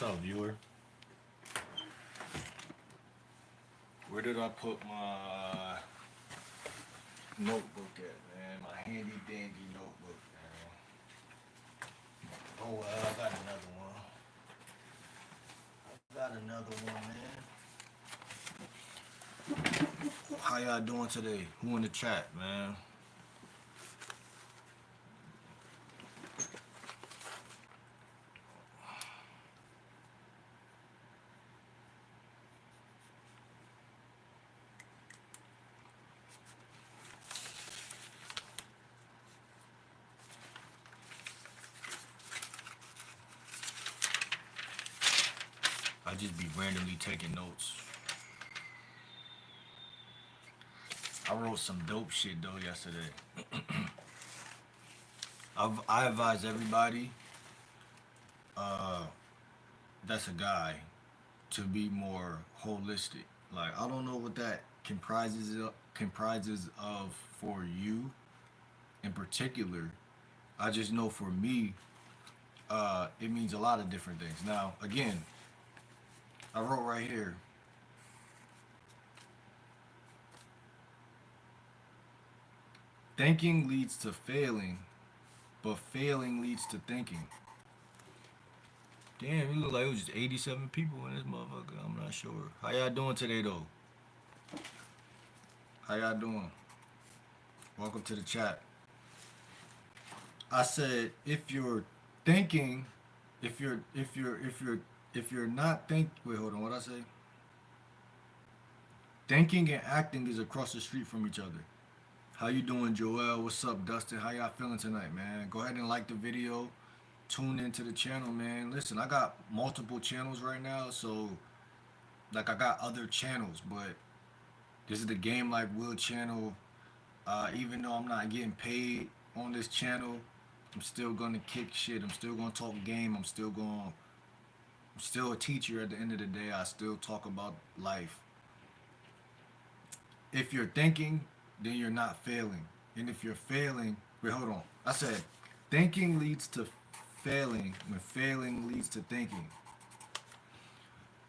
What's up, viewer? Where did I put my notebook at, man? My handy dandy notebook, man. Oh well, I got another one. I got another one, man. How y'all doing today? Who in the chat, man? I just be randomly taking notes. I wrote some dope shit though yesterday. I advise everybody uh, that's a guy to be more holistic. Like I don't know what that comprises of for you in particular. I just know for me, it means a lot of different things. Now, again, I wrote right here. Thinking leads to failing, but failing leads to thinking. Damn, it look like it was just 87 people in this motherfucker. I'm not sure. How y'all doing today, though? How y'all doing? Welcome to the chat. I said if you're thinking, if you're not wait, hold on, what I say? Thinking and acting is across the street from each other. How you doing, Joel? What's up, Dustin? How y'all feeling tonight, man? Go ahead and like the video. Tune into the channel, man. Listen, I got multiple channels right now, so like I got other channels, but this is the Game Like Will channel. Even though I'm not getting paid on this channel, I'm still gonna kick shit. I'm still gonna talk game. I'm still a teacher at the end of the day. I still talk about life. If you're thinking, then you're not failing. And if you're failing, wait, hold on. I said thinking leads to failing when failing leads to thinking.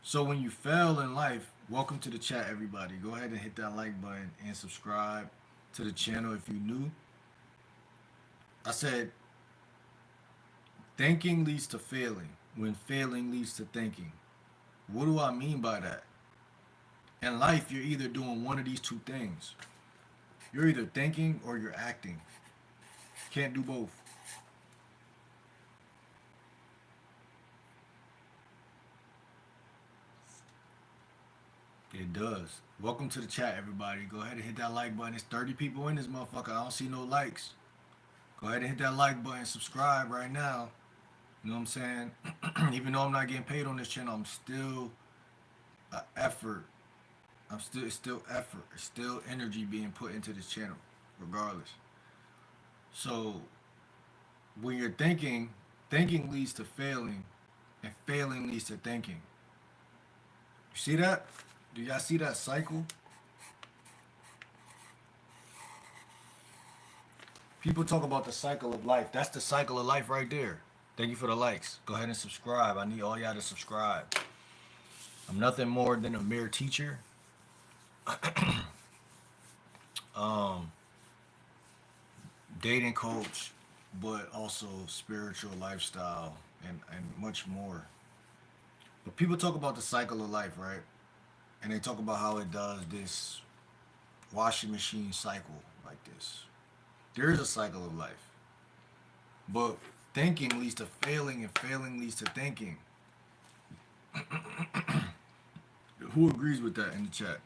So when you fail in life, welcome to the chat, everybody. Go ahead and hit that like button and subscribe to the channel if you're new. I said thinking leads to failing when failing leads to thinking. What do I mean by that? In life, you're either doing one of these two things. You're either thinking or you're acting. Can't do both. It does. Welcome to the chat, everybody. Go ahead and hit that like button. It's 30 people in this motherfucker. I don't see no likes. Go ahead and hit that like button. Subscribe right now. You know what I'm saying? Even though I'm not getting paid on this channel, I'm still an effort. It's still effort. It's still energy being put into this channel, regardless. So when you're thinking, thinking leads to failing, and failing leads to thinking. You see that? Do y'all see that cycle? People talk about the cycle of life. That's the cycle of life right there. Thank you for the likes. Go ahead and subscribe. I need all y'all to subscribe. I'm nothing more than a mere teacher. um, Dating coach, but also spiritual lifestyle and much more. But people talk about the cycle of life, right? And they talk about how it does this washing machine cycle like this. There is a cycle of life. But thinking leads to failing and failing leads to thinking. Who agrees with that in the chat?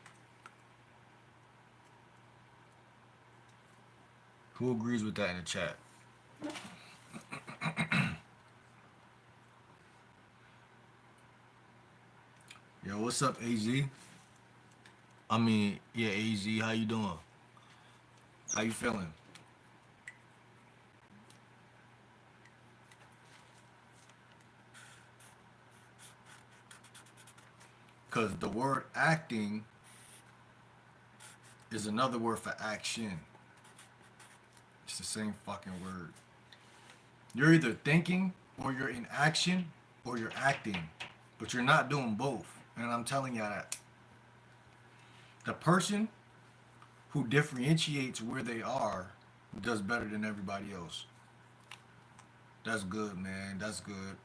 Who agrees with that in the chat? Yo, what's up, AZ? I mean, yeah, AZ, how you doing? How you feeling? Because the word acting is another word for action. It's the same fucking word. You're either thinking or you're in action or you're acting. but you're not doing both. And I'm telling you that the person who differentiates where they are does better than everybody else. That's good, man. That's good.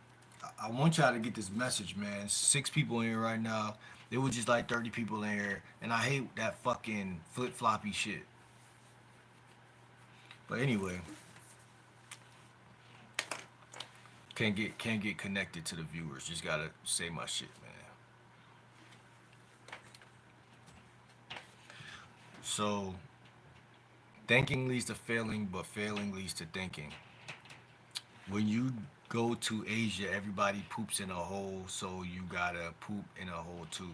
I want y'all to get this message, man. 6 people in here right now. It was just like 30 people in here, and I hate that fucking flip floppy shit. But anyway, can't get connected to the viewers. Just gotta say my shit, man. So thinking leads to failing, but failing leads to thinking. When you go to Asia, everybody poops in a hole, so you gotta poop in a hole too.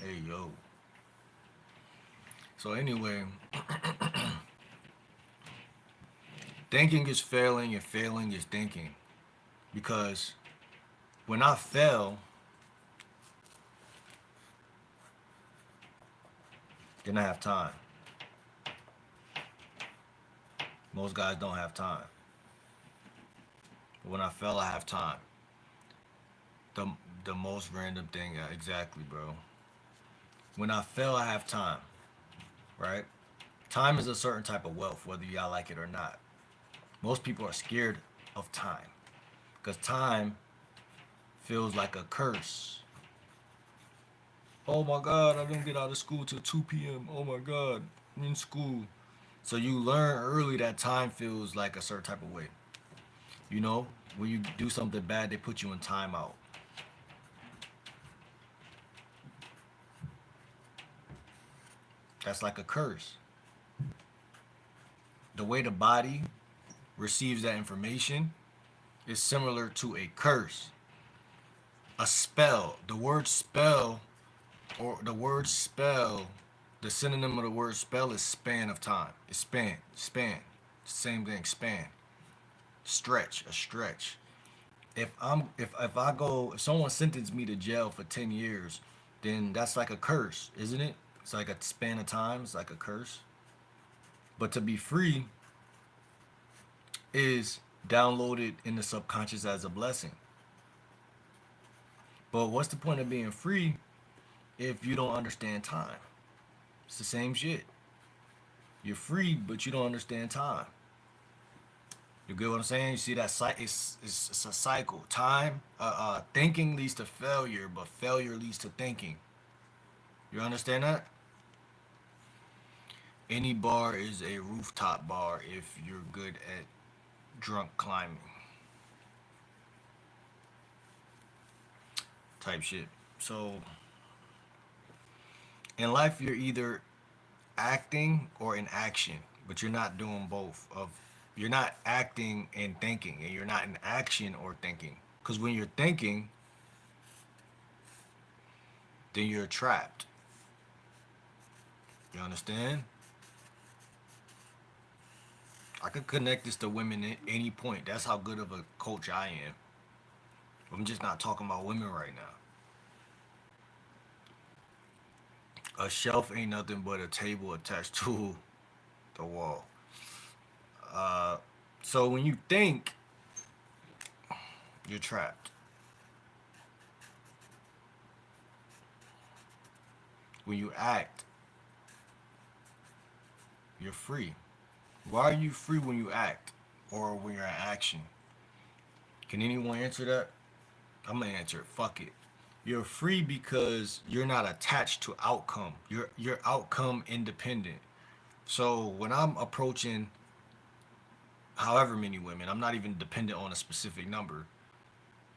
Hey yo. So anyway, thinking is failing and failing is thinking. Because when I fell, didn't have time. Most guys don't have time. But when I fell, I have time. The the most random thing, exactly, bro. When I fell, I have time, right? Time is a certain type of wealth, whether y'all like it or not. Most people are scared of time because time feels like a curse. Oh my God, I didn't get out of school till 2 p.m. Oh my God, I'm in school. So you learn early that time feels like a certain type of way. You know, when you do something bad, they put you in timeout. That's like a curse. The way the body receives that information is similar to a curse, a spell. The word spell, the synonym of the word spell is span of time. It's span. Same thing, span. Stretch, a stretch. If someone sentenced me to jail for 10 years, then that's like a curse, isn't it? It's like a span of time, it's like a curse. But to be free is downloaded in the subconscious as a blessing. But what's the point of being free if you don't understand time? It's the same shit. You're free, but you don't understand time. You get what I'm saying? You see that it's a cycle. Thinking leads to failure, but failure leads to thinking. You understand that? Any bar is a rooftop bar if you're good at drunk climbing type shit. So in life, you're either acting or in action, but you're not doing both. You're not acting and thinking, and you're not in action or thinking. Because when you're thinking, then you're trapped. You understand? I could connect this to women at any point. That's how good of a coach I am. I'm just not talking about women right now. A shelf ain't nothing but a table attached to the wall. Uh, so when you think, you're trapped. When you act, you're free. Why are you free when you act or when you're in action? Can anyone answer that? I'm gonna answer it. Fuck it. You're free because you're not attached to outcome. You're outcome independent. So when I'm approaching however many women, I'm not even dependent on a specific number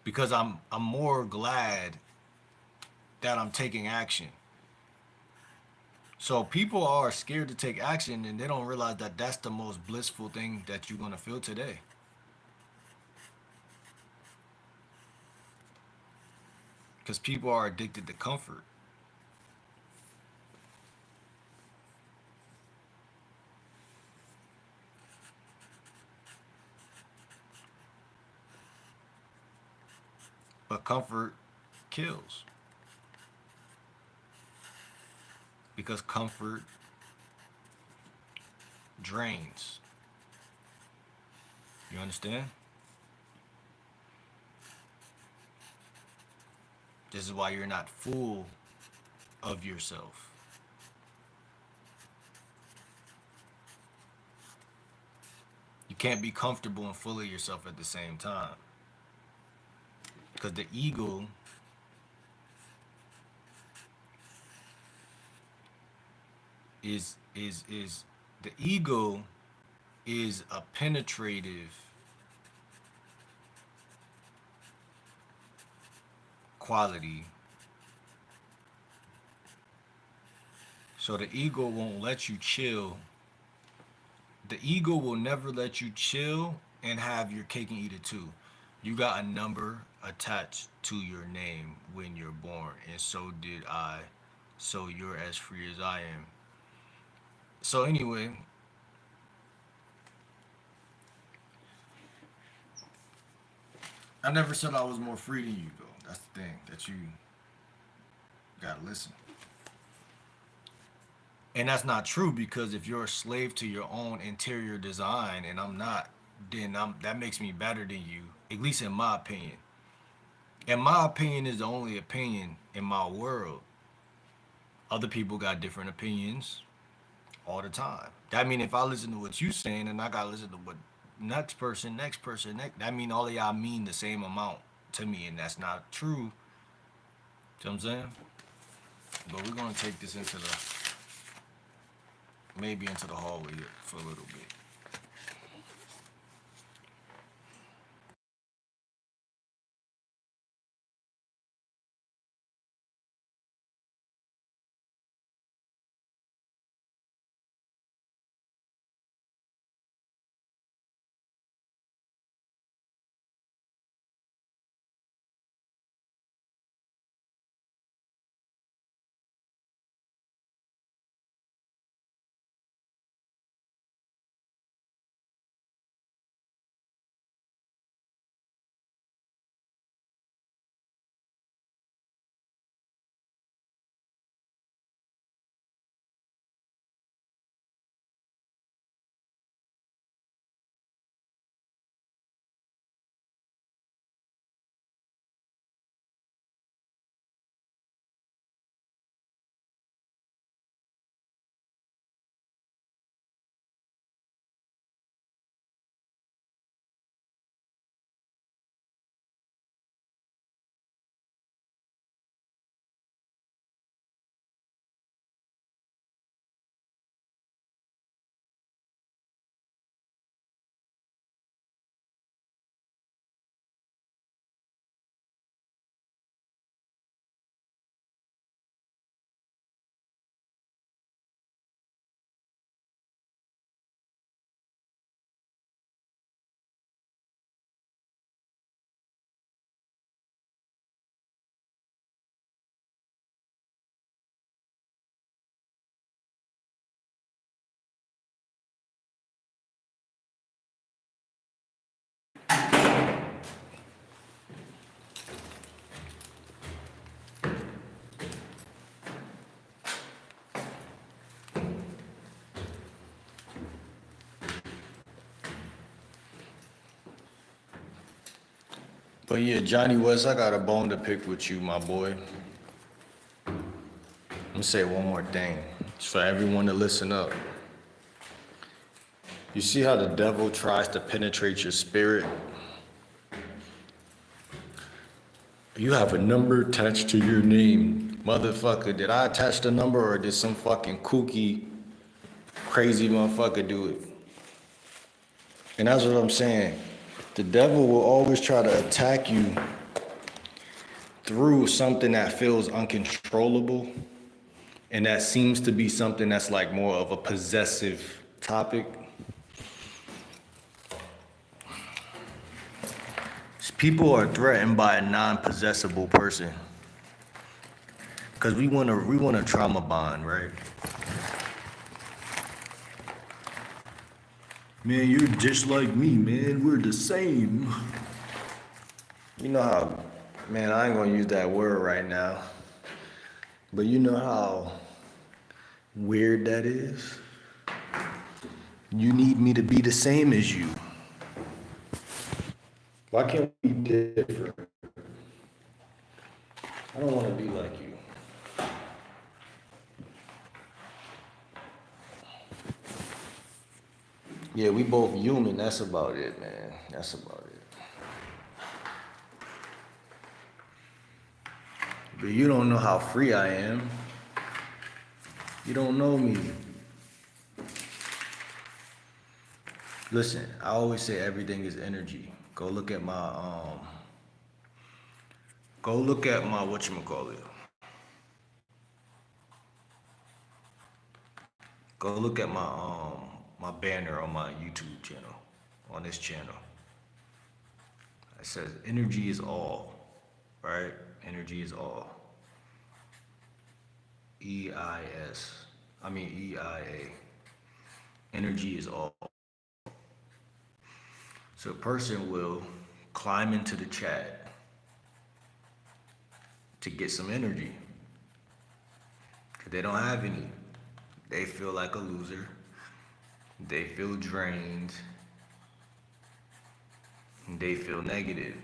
because I'm more glad that I'm taking action. So people are scared to take action and they don't realize that that's the most blissful thing that you're gonna feel today. Because people are addicted to comfort. But comfort kills because comfort drains. You understand? This is why you're not full of yourself. You can't be comfortable and full of yourself at the same time. Because the ego is the ego is a penetrative quality. So the ego won't let you chill. The ego will never let you chill and have your cake and eat it too. You got a number attached to your name when you're born, and so did I. So you're as free as I am. So anyway, I never said I was more free than you though. That's the thing that you gotta listen. And that's not true because if you're a slave to your own interior design and I'm not, then that makes me better than you, at least in my opinion. And my opinion is the only opinion in my world. Other people got different opinions all the time. That mean if I listen to what you saying and I gotta listen to what next person, that mean all of y'all mean the same amount to me, and that's not true. See what I'm saying? But we're gonna take this into the maybe into the hallway for a little bit. But yeah, Johnny West, I got a bone to pick with you, my boy. Let me say one more thing. It's for everyone to listen up. You see how the devil tries to penetrate your spirit? You have a number attached to your name. Motherfucker, did I attach the number or did some fucking kooky, crazy motherfucker do it? And that's what I'm saying. The devil will always try to attack you through something that feels uncontrollable. And that seems to be something that's like more of a possessive topic. People are threatened by a non-possessible person because we want a trauma bond, right? Man, you're just like me, man. We're the same. You know how, man, I ain't gonna use that word right now, but you know how weird that is? You need me to be the same as you. Why can't we be different? I don't want to be like you. Yeah, we both human. That's about it, man. That's about it. But you don't know how free I am. You don't know me. Listen, I always say everything is energy. Go look at my whatchamacallit. Go look at my banner on my YouTube channel, on this channel. It says energy is all, right? Energy is all. EIA. Energy is all. So a person will climb into the chat to get some energy. Cause they don't have any. They feel like a loser. They feel drained. They feel negative.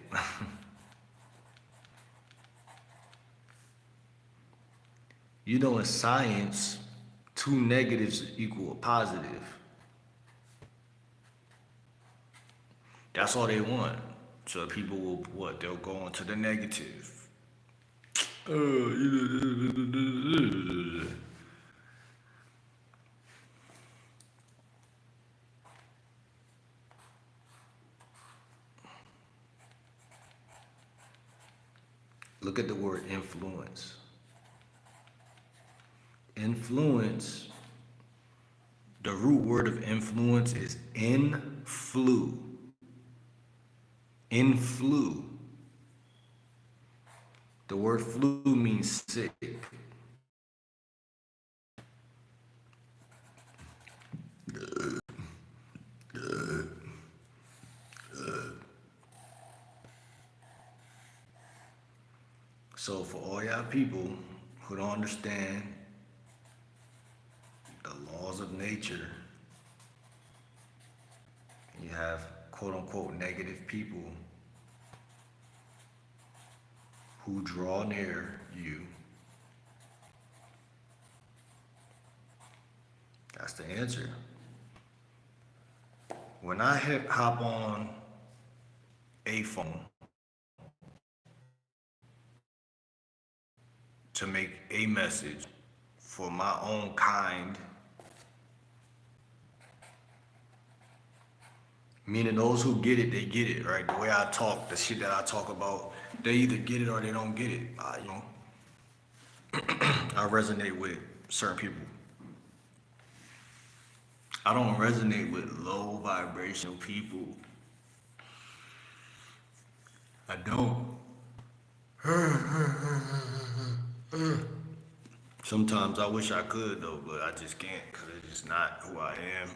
You know, in science, 2 negatives equal a positive. That's all they want. So people will, they'll go on to the negative. Look at the word influence. Influence, the root word of influence is influ. Influ. The word flu means sick. So for all y'all people who don't understand the laws of nature, you have quote unquote negative people who draw near you. That's the answer. When I hop on a phone to make a message for my own kind, meaning those who get it, they get it, right? The way I talk, the shit that I talk about, they either get it or they don't get it. I resonate with certain people. I don't resonate with low vibrational people. I don't. Sometimes I wish I could though, but I just can't because it's just not who I am.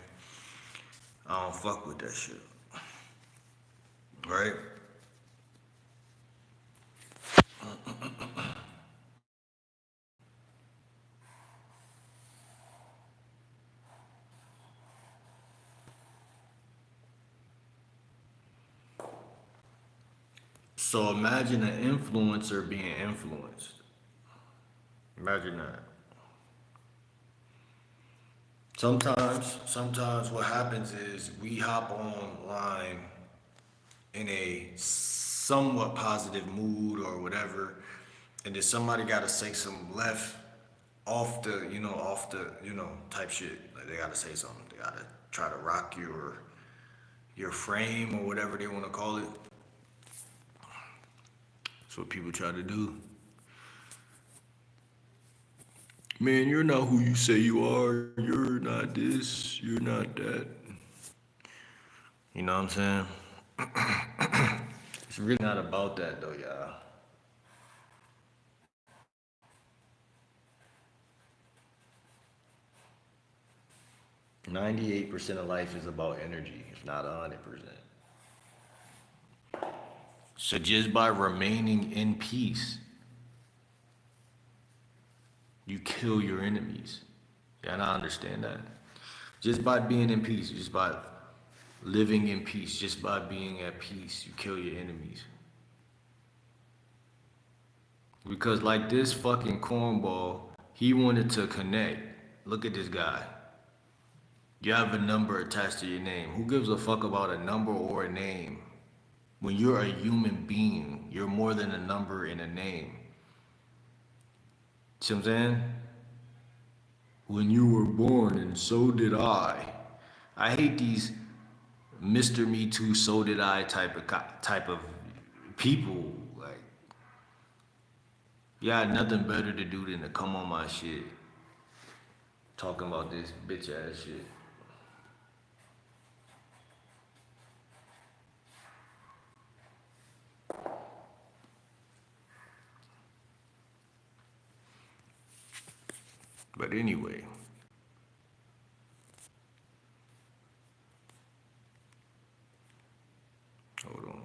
I don't fuck with that shit. Right? So imagine an influencer being influenced. Imagine that. Sometimes what happens is we hop online in a somewhat positive mood or whatever, and then somebody gotta say some left off the, type shit. Like they gotta say something. They gotta try to rock your frame or whatever they wanna call it. That's what people try to do. Man, you're not who you say you are. You're not this. You're not that. You know what I'm saying? It's really not about that though, y'all. 98% of life is about energy, if not 100%. So just by remaining in peace, you kill your enemies. Yeah, and I understand that. Just by being in peace, just by living in peace. Just by being at peace, you kill your enemies. Because like this fucking cornball, he wanted to connect. Look at this guy. You have a number attached to your name. Who gives a fuck about a number or a name? When you're a human being, you're more than a number and a name. See what I'm saying? When you were born, and so did I. I hate these Mr. Me Too, so did I type of people. Like, you got nothing better to do than to come on my shit talking about this bitch ass shit. But anyway, hold on.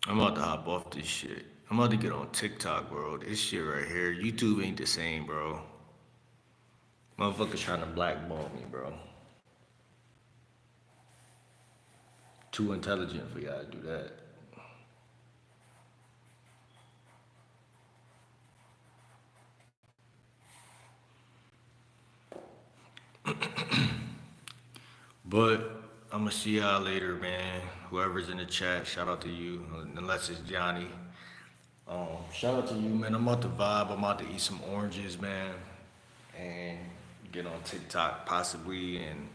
I'm about to hop off this shit. I'm about to get on TikTok, bro. This shit right here, YouTube ain't the same, bro. Motherfuckers trying to blackball me, bro. Too intelligent for y'all to do that. But I'm gonna see y'all later, man. Whoever's in the chat, shout out to you. Unless it's Johnny. Shout out to you, man. I'm about to vibe. I'm about to eat some oranges, man, and get on TikTok possibly, and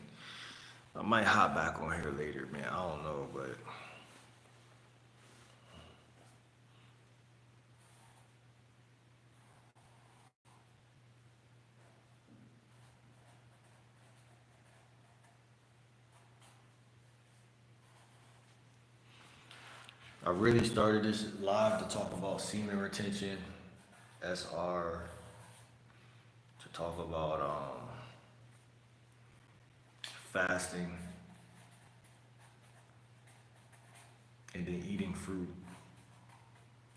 I might hop back on here later, man. I don't know, but I really started this live to talk about semen retention, SR, to talk about fasting, and then eating fruit.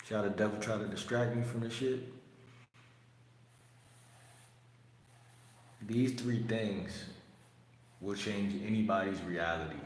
See how the devil try to distract me from this shit? These three things will change anybody's reality.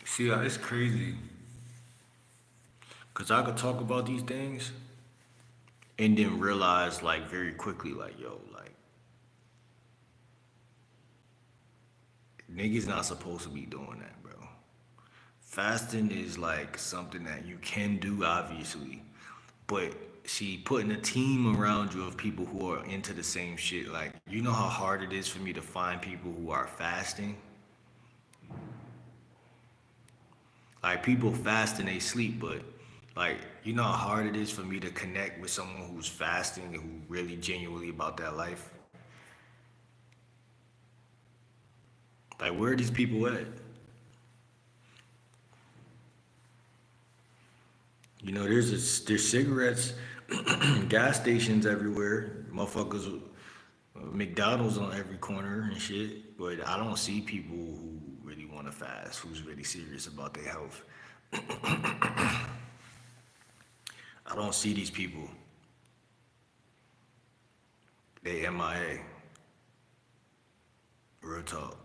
See, it's crazy. Cause I could talk about these things and then realize like very quickly, like, yo, like niggas not supposed to be doing that, bro. Fasting is like something that you can do, obviously, but see, putting a team around you of people who are into the same shit, like, you know how hard it is for me to find people who are fasting? Like, people fast and they sleep, but like, you know how hard it is for me to connect with someone who's fasting and who really genuinely about that life? Like, where are these people at? You know, there's cigarettes, gas stations everywhere, motherfuckers, McDonald's on every corner and shit. But I don't see people who really want to fast, who's really serious about their health. I don't see these people. They MIA. Real talk.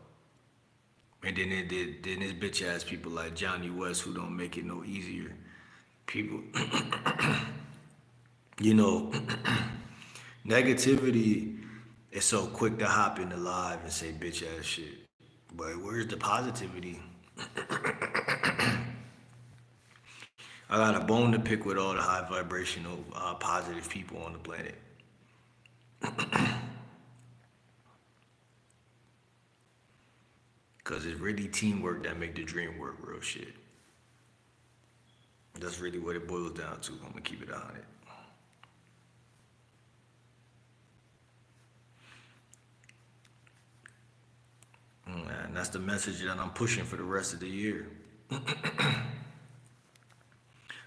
And then there's bitch ass people like Johnny West who don't make it no easier. People, you know, negativity is so quick to hop into live and say bitch ass shit. But where's the positivity? I got a bone to pick with all the high vibrational, positive people on the planet. Cause it's really teamwork that make the dream work, real shit. That's really what it boils down to. I'm gonna keep it on it. And that's the message that I'm pushing for the rest of the year.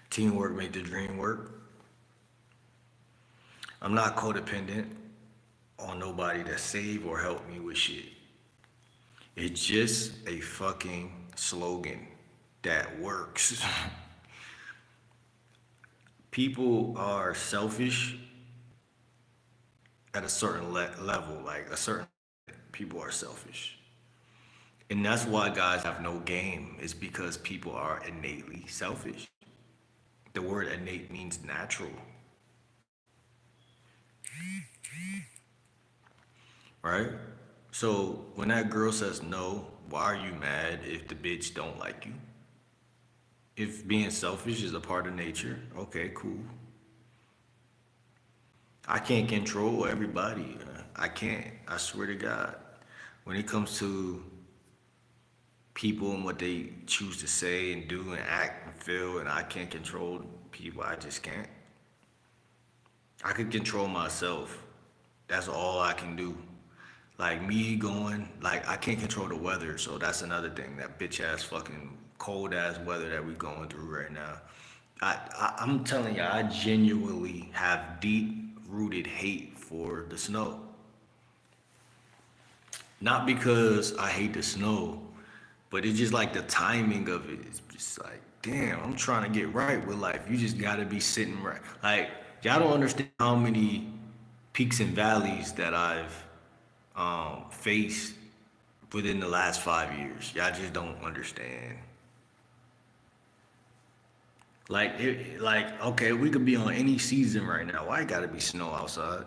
Teamwork make the dream work. I'm not codependent on nobody that save or help me with shit. It's just a fucking slogan that works. People are selfish at a certain level, like a certain people are selfish. And that's why guys have no game, is because people are innately selfish. The word innate means natural, right? So when that girl says no, why are you mad if the bitch don't like you? If being selfish is a part of nature, okay, cool. I can't control everybody. I can't. I swear to God. When it comes to people and what they choose to say and do and act and feel, and I can't control people, I just can't. I can control myself. That's all I can do. Like me going, like I can't control the weather, so that's another thing. That bitch ass fucking cold ass weather that we going through right now. I'm telling you, I genuinely have deep rooted hate for the snow. Not because I hate the snow, but it's just like the timing of it. It's just like, damn, I'm trying to get right with life. You just gotta be sitting right. Like, y'all don't understand how many peaks and valleys that I've faced within the last 5 years. Y'all just don't understand. Like, okay, we could be on any season right now. Why it gotta be snow outside?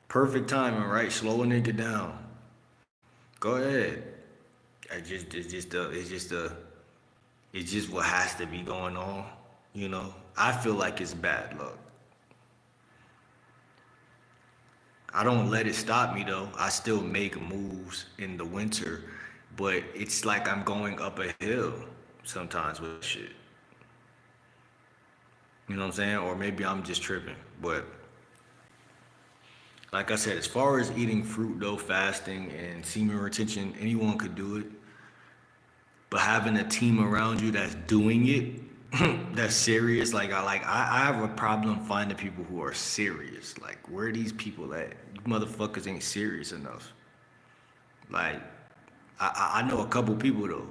Perfect timing, right? Slow a nigga down. Go ahead. It's just what has to be going on. You know, I feel like it's bad luck. I don't let it stop me though. I still make moves in the winter, but it's like I'm going up a hill sometimes with shit. You know what I'm saying? Or maybe I'm just tripping. But like I said, as far as eating fruit though, fasting and semen retention, anyone could do it. But having a team around you that's doing it, that's serious. I have a problem finding people who are serious. Like where are these people at? You motherfuckers ain't serious enough. Like I know a couple people though.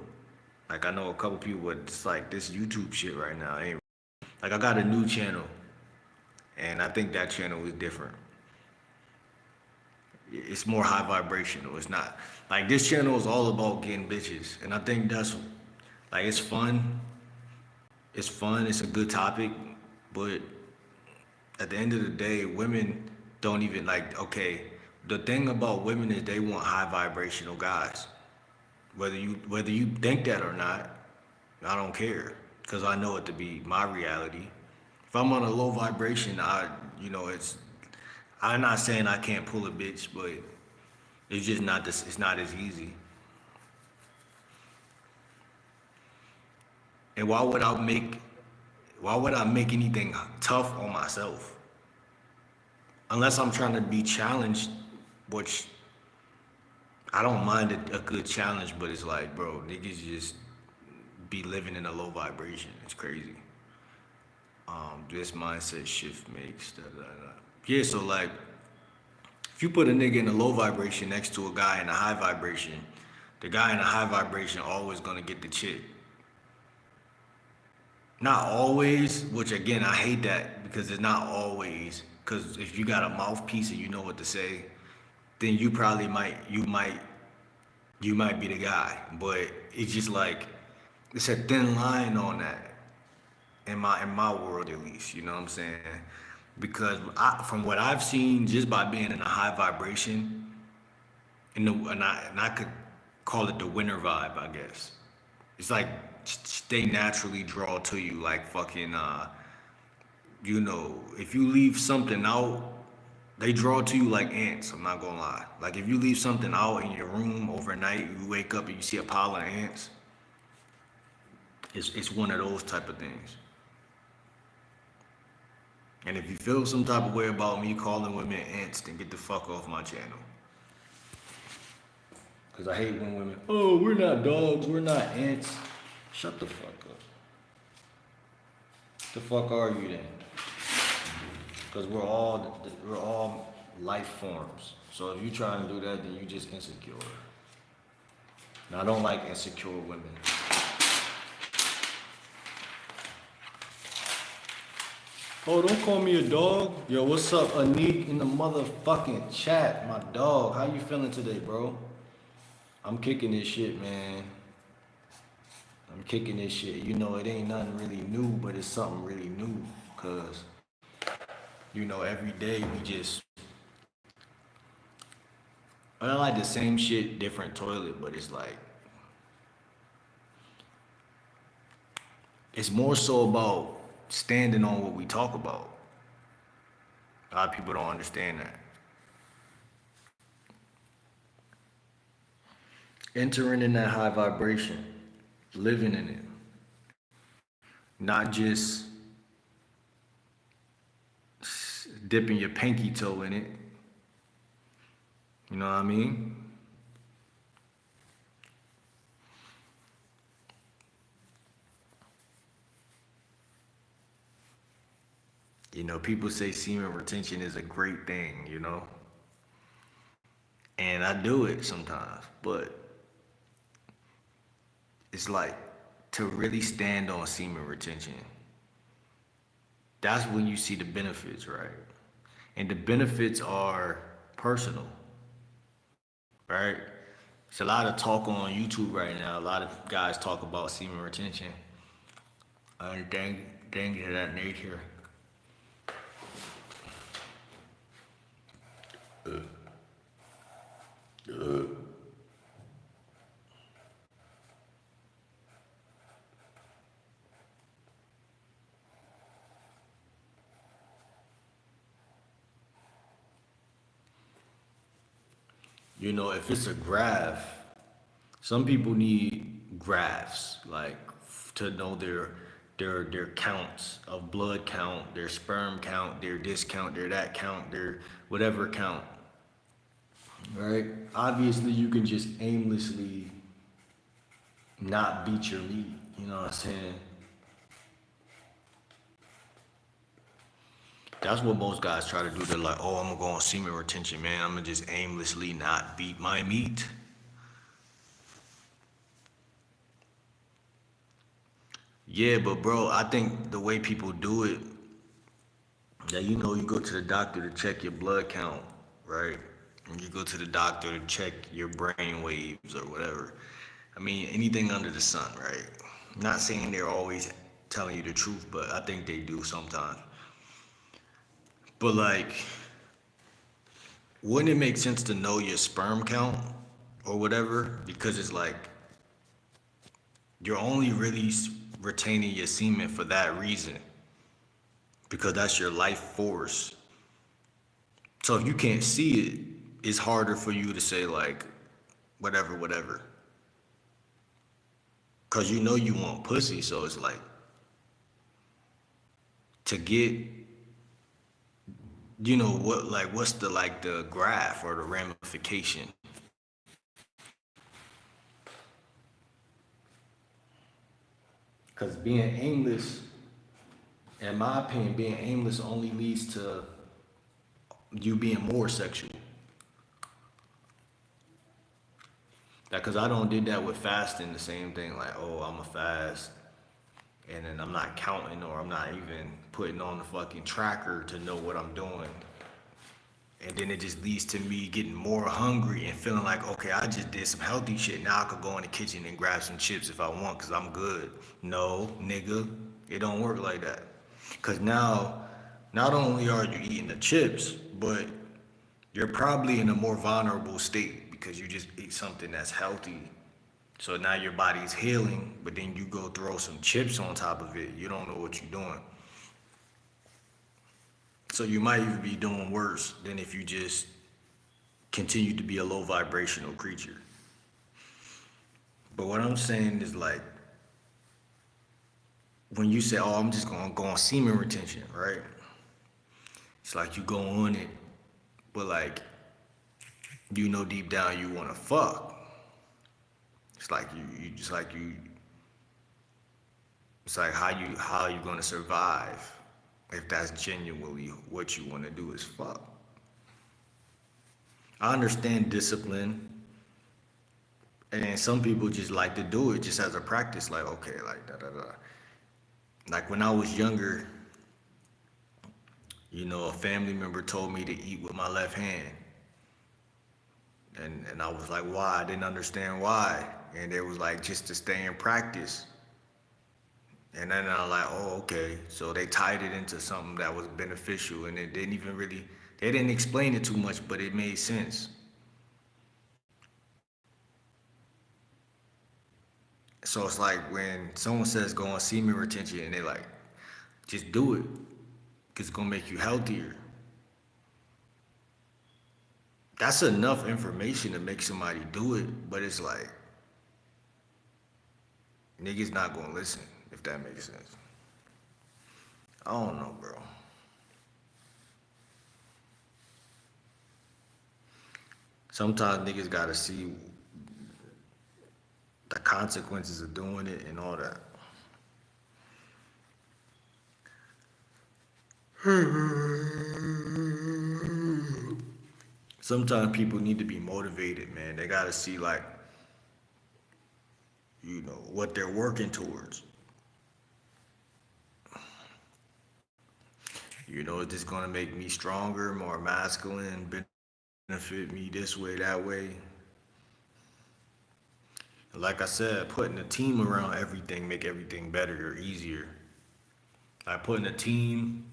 Like I know a couple people with it's like this YouTube shit right now. Ain't like I got a new channel, and I think that channel is different. It's more high vibrational. It's not like this channel is all about getting bitches, and I think that's like it's fun. It's fun. It's a good topic, but at the end of the day, women don't even like. Okay, the thing about women is they want high vibrational guys. Whether you think that or not, I don't care because I know it to be my reality. If I'm on a low vibration, it's. I'm not saying I can't pull a bitch, but it's just not this. It's not as easy. And why would I make anything tough on myself? Unless I'm trying to be challenged, which I don't mind a good challenge, but it's like, bro, niggas just be living in a low vibration. It's crazy. This mindset shift makes da, da, da. Yeah, so like if you put a nigga in a low vibration next to a guy in a high vibration, the guy in a high vibration always gonna get the chick. Not always, which again I hate that because it's not always. Because if you got a mouthpiece and you know what to say, then you probably might be the guy. But it's just like it's a thin line on that in my world at least. You know what I'm saying? Because from what I've seen, just by being in a high vibration, and I could call it the winner vibe, I guess. It's like they naturally draw to you, like fucking. If you leave something out, they draw to you like ants. I'm not gonna lie. Like if you leave something out in your room overnight, you wake up and you see a pile of ants. It's one of those type of things. And if you feel some type of way about me calling women ants, then get the fuck off my channel. Cause I hate when women, oh, we're not dogs, we're not ants. Shut the fuck up. The fuck are you then? Cause we're all life forms. So if you trying to do that, then you just insecure. Now I don't like insecure women. Oh, don't call me a dog. Yo, what's up, Anik in the motherfucking chat? My dog, how you feeling today, bro? I'm kicking this shit, man. I'm kicking this shit. You know, it ain't nothing really new, but it's something really new. Cause, you know, every day we just, I don't like the same shit, different toilet, but it's like, it's more so about standing on what we talk about. A lot of people don't understand that. Entering in that high vibration, living in it, not just dipping your pinky toe in it. You know what I mean? You know, people say semen retention is a great thing, you know? And I do it sometimes, but it's like to really stand on semen retention, that's when you see the benefits, right? And the benefits are personal, right? It's a lot of talk on YouTube right now. A lot of guys talk about semen retention and things of that nature. You know, if it's a graph, some people need graphs, like to know their counts of blood count, their sperm count, their this count, their that count, their whatever count. Right? Obviously, you can just aimlessly not beat your meat. You know what I'm saying? That's what most guys try to do. They're like, oh, I'm gonna go on semen retention, man. I'm gonna just aimlessly not beat my meat. Yeah, but bro, I think the way people do it, that you know, you go to the doctor to check your blood count, right? And you go to the doctor to check your brain waves or whatever. I mean, anything under the sun, right? I'm not saying they're always telling you the truth, but I think they do sometimes. But like, wouldn't it make sense to know your sperm count or whatever? Because it's like you're only really retaining your semen for that reason, because that's your life force. So if you can't see it, it's harder for you to say like whatever, whatever. Cause you know you want pussy, so it's like to get, you know what, like what's the like the graph or the ramification? Cause being aimless, in my opinion, being aimless only leads to you being more sexual. Like, cause I don't did that with fasting. The same thing, like, oh, I'm a fast, and then I'm not counting or I'm not even putting on the fucking tracker to know what I'm doing. And then it just leads to me getting more hungry and feeling like, okay, I just did some healthy shit. Now I could go in the kitchen and grab some chips if I want, cause I'm good. No, nigga, it don't work like that. Cause now, not only are you eating the chips, but you're probably in a more vulnerable state because you just ate something that's healthy. So now your body's healing, but then you go throw some chips on top of it. You don't know what you're doing. So you might even be doing worse than if you just continue to be a low vibrational creature. But what I'm saying is like, when you say, oh, I'm just gonna go on semen retention, right? It's like you go on it, but like, you know deep down you wanna fuck. It's like you just like you. It's like how you gonna survive if that's genuinely what you want to do is fuck. I understand discipline, and some people just like to do it just as a practice. Like okay, like da da da. Like when I was younger, a family member told me to eat with my left hand. And I was like, why? I didn't understand why. And they was like, just to stay in practice. And then I was like, oh, okay. So they tied it into something that was beneficial and it didn't even really, they didn't explain it too much, but it made sense. So it's like when someone says go on semen retention and they like, just do it because it's going to make you healthier. That's enough information to make somebody do it, but it's like, niggas not going to listen, if that makes sense. I don't know, bro. Sometimes niggas gotta see the consequences of doing it and all that. Sometimes people need to be motivated, man. They gotta see like, what they're working towards. Is this gonna make me stronger, more masculine, benefit me this way, that way? Like I said, putting a team around everything make everything better or easier. Like putting a team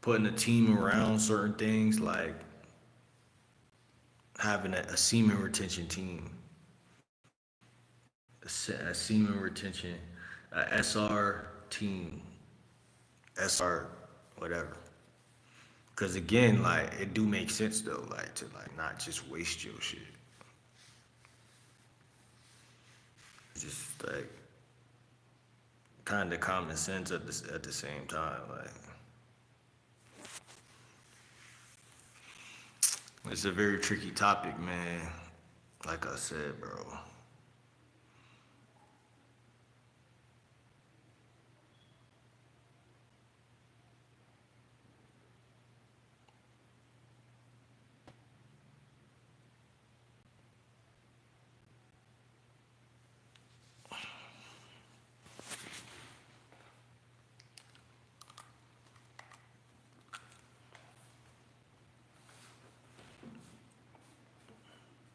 around certain things, like having a semen retention team, a semen retention, a SR team, SR, whatever. Cause again, like it do make sense though, like to like not just waste your shit. Just like kind of common sense at the same time. Like it's a very tricky topic, man. Like I said, bro.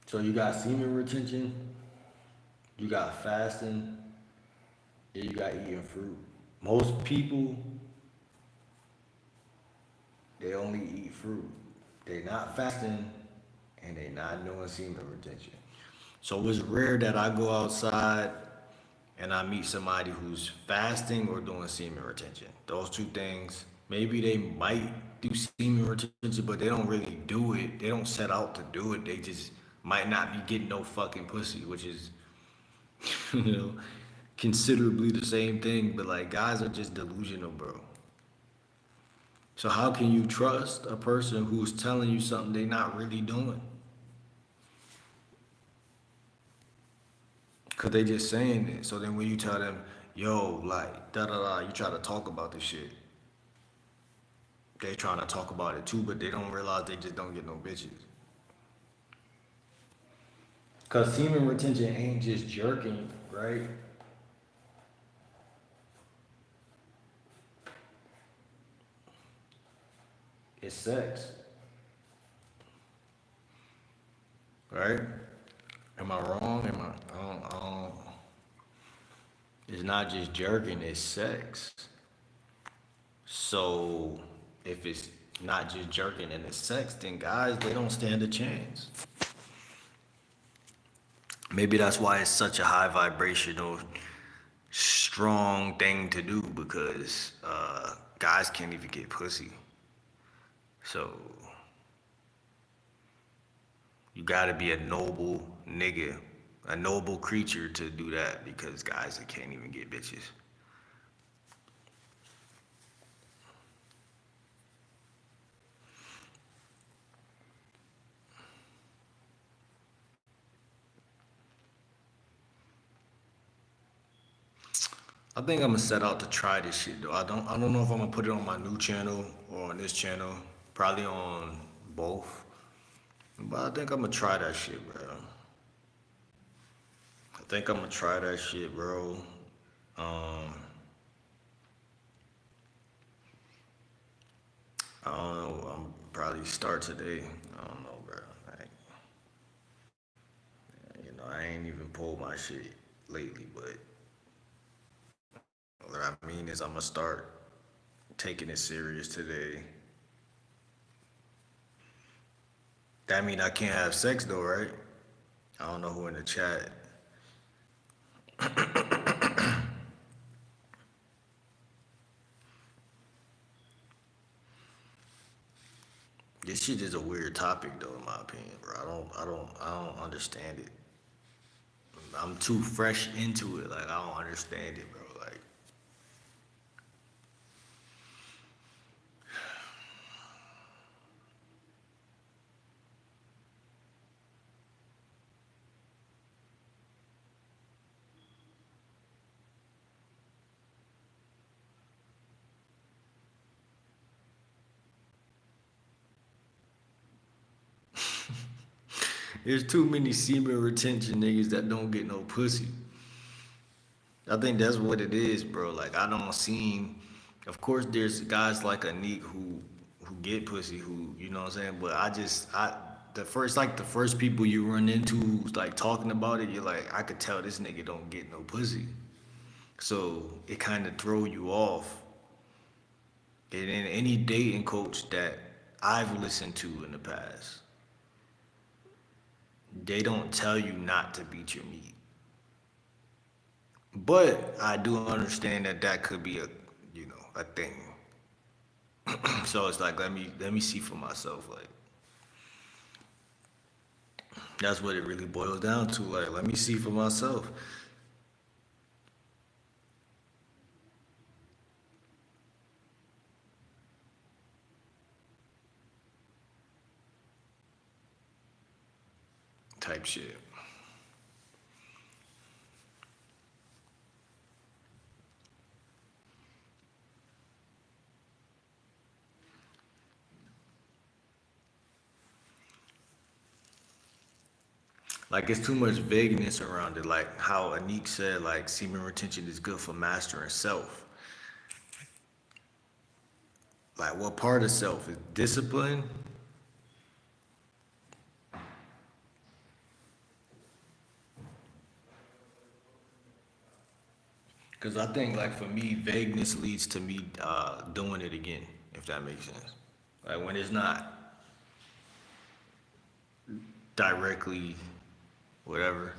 So you got semen retention, you got fasting, and you got eating fruit. Most people, they only eat fruit. They not fasting and they not doing semen retention. So it's rare that I go outside and I meet somebody who's fasting or doing semen retention. Those two things, maybe they might do semen retention, but they don't really do it. They don't set out to do it. They just might not be getting no fucking pussy, which is, you know, considerably the same thing. But like guys are just delusional, bro. So how can you trust a person who's telling you something they're not really doing? Cause they just saying it. So then when you tell them, yo, like da da da, you try to talk about this shit. They trying to talk about it too, but they don't realize they just don't get no bitches. Cause semen retention ain't just jerking, right? It's sex, right? Am I wrong? I don't. It's not just jerking, it's sex. So if it's not just jerking and it's sex, then guys, they don't stand a chance. Maybe that's why it's such a high vibrational, strong thing to do because guys can't even get pussy. So you gotta be a noble nigga, a noble creature to do that because guys that can't even get bitches. I think I'm gonna set out to try this shit though. I don't know if I'm gonna put it on my new channel or on this channel. Probably on both. But I think I'm gonna try that shit, bro. I think I'm gonna try that shit, bro. Um, I don't know. I'm probably start today. I don't know, bro. Like, I ain't even pulled my shit lately, but what I mean is I'm gonna start taking it serious today. That mean I can't have sex though, right? I don't know who in the chat. This shit is a weird topic though, in my opinion, bro. I don't understand it. I'm too fresh into it. Like I don't understand it, bro. Like there's too many semen retention niggas that don't get no pussy. I think that's what it is, bro. Like I don't see. Of course, there's guys like Anik who get pussy, who what I'm saying. But I the first people you run into like talking about it, you're like I could tell this nigga don't get no pussy. So it kind of throw you off. And then any dating coach that I've listened to in the past, they don't tell you not to beat your meat. But I do understand that that could be a thing. So it's like let me see for myself. Like that's what it really boils down to. Like let me see for myself type shit. Like it's too much vagueness around it. Like how Anik said, like semen retention is good for mastering self. Like what part of self is discipline? Because I think like for me, vagueness leads to me doing it again, if that makes sense. Like when it's not directly whatever.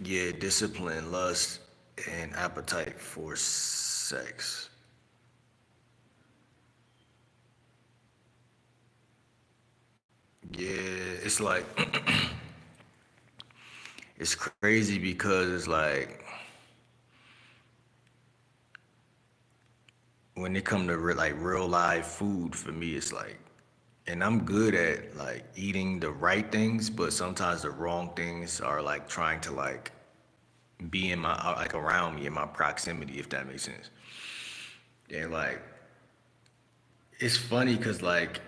Yeah, discipline, lust, and appetite for sex. Yeah, it's like it's crazy because it's like when it come to like real live food for me, it's like, and I'm good at like eating the right things, but sometimes the wrong things are like trying to like be in my like around me in my proximity, if that makes sense. And like it's funny because like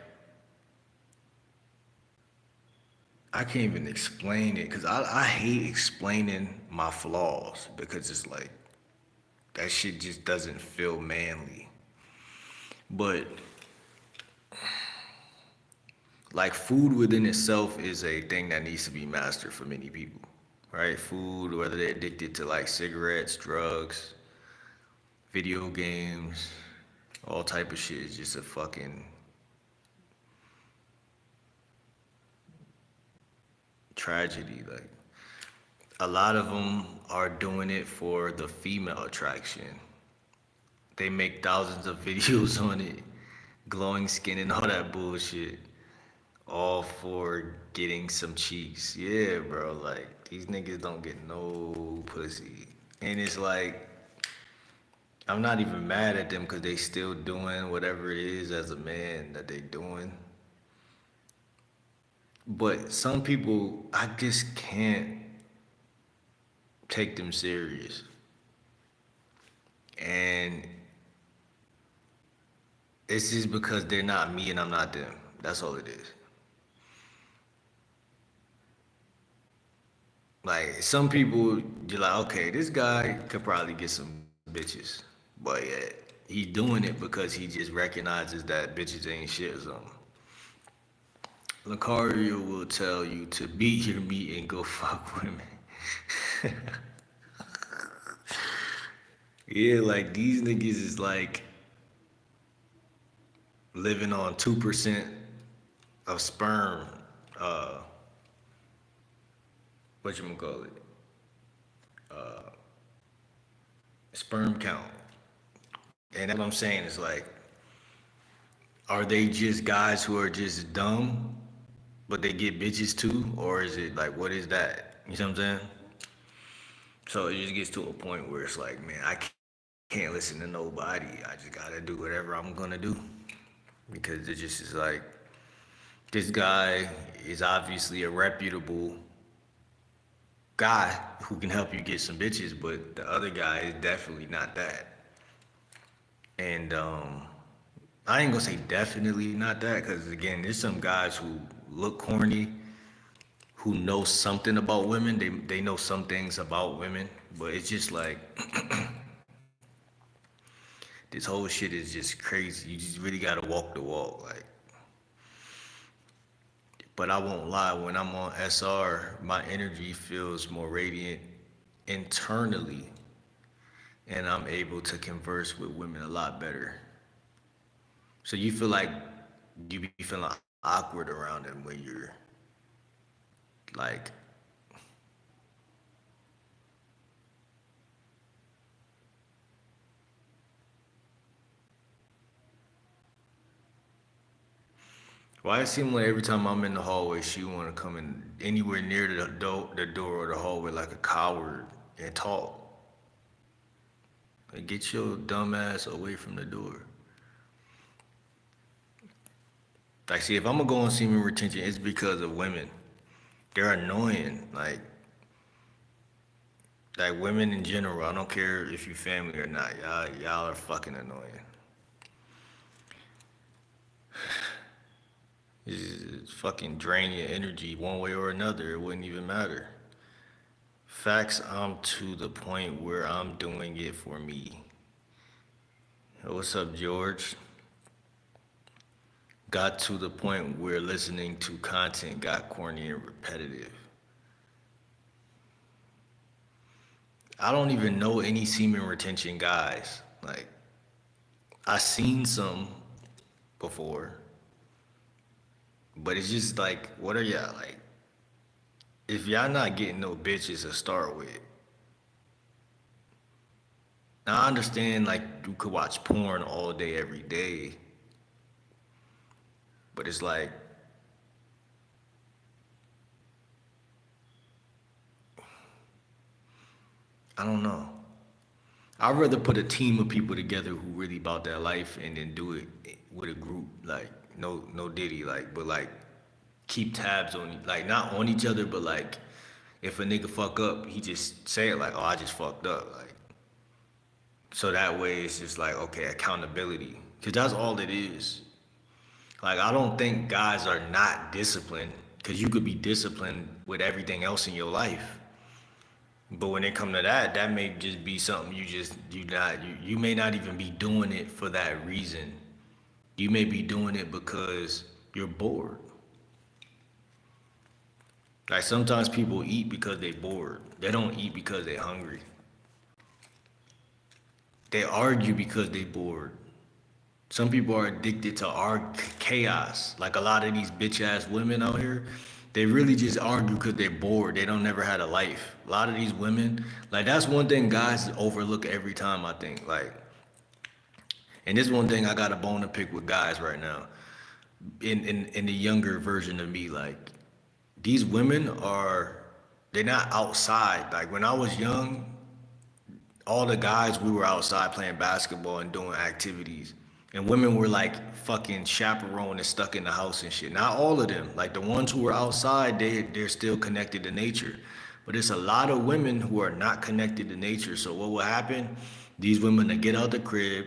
I can't even explain it because I hate explaining my flaws because it's like that shit just doesn't feel manly. But like food within itself is a thing that needs to be mastered for many people, right? Food, whether they're addicted to like cigarettes, drugs, video games, all type of shit is just a fucking tragedy. Like a lot of them are doing it for the female attraction. They make thousands of videos on it, glowing skin and all that bullshit, all for getting some cheeks. Yeah, bro. Like these niggas don't get no pussy, and it's like I'm not even mad at them because they still doing whatever it is as a man that they doing. But some people, I just can't take them serious. And it's just because they're not me and I'm not them. That's all it is. Like some people, you're like, okay, this guy could probably get some bitches, but yeah, he's doing it because he just recognizes that bitches ain't shit or something. Lucario will tell you to beat your meat and go fuck women. Yeah, like these niggas is like living on 2% of sperm, uh, whatchamacallit, sperm count. And that's what I'm saying is like, are they just guys who are just dumb, but they get bitches too? Or is it like, what is that? You know what I'm saying? So it just gets to a point where it's like, man, I can't listen to nobody. I just gotta do whatever I'm gonna do. Because it just is like, this guy is obviously a reputable guy who can help you get some bitches, but the other guy is definitely not that. And I ain't gonna say definitely not that, because again, there's some guys who look corny, who know something about women. They know some things about women, but it's just like this whole shit is just crazy. You just really gotta walk the walk, like. But I won't lie, when I'm on SR, my energy feels more radiant internally, and I'm able to converse with women a lot better. So you feel like you be feeling awkward around them when you're like, why it seem like every time I'm in the hallway, she want to come in anywhere near the door or the hallway like a coward and talk. Like, get your dumb ass away from the door. Like, see, if I'm gonna go on semen retention, it's because of women. They're annoying. Like women in general. I don't care if you family or not. Y'all are fucking annoying. It's fucking drain your energy one way or another. It wouldn't even matter. Facts, I'm to the point where I'm doing it for me. What's up, George? Got to the point where listening to content got corny and repetitive. I don't even know any semen retention guys. Like, I seen some before, but it's just like, what are y'all like? If y'all not getting no bitches to start with, now I understand like you could watch porn all day, every day, but it's like, I don't know. I'd rather put a team of people together who really about that life and then do it with a group, like no diddy, like, but like keep tabs on, like not on each other, but like if a nigga fuck up, he just say it like, oh, I just fucked up, like, so that way it's just like, okay, accountability, cause that's all it is. Like I don't think guys are not disciplined, cause you could be disciplined with everything else in your life. But when it come to that, that may just be something you may not even be doing it for that reason. You may be doing it because you're bored. Like sometimes people eat because they're bored. They don't eat because they're hungry. They argue because they're bored. Some people are addicted to our chaos. Like a lot of these bitch ass women out here, They really just argue because they're bored. They don't never had a life. A lot of these women, like that's one thing guys overlook every time. I think like, and this one thing I got a bone to pick with guys right now. In the younger version of me, like these women are, they're not outside. Like when I was young, all the guys we were outside playing basketball and doing activities, and women were like fucking chaperone and stuck in the house and shit. Not all of them. Like the ones who were outside, they're still connected to nature. But it's a lot of women who are not connected to nature. So what will happen? These women that get out the crib,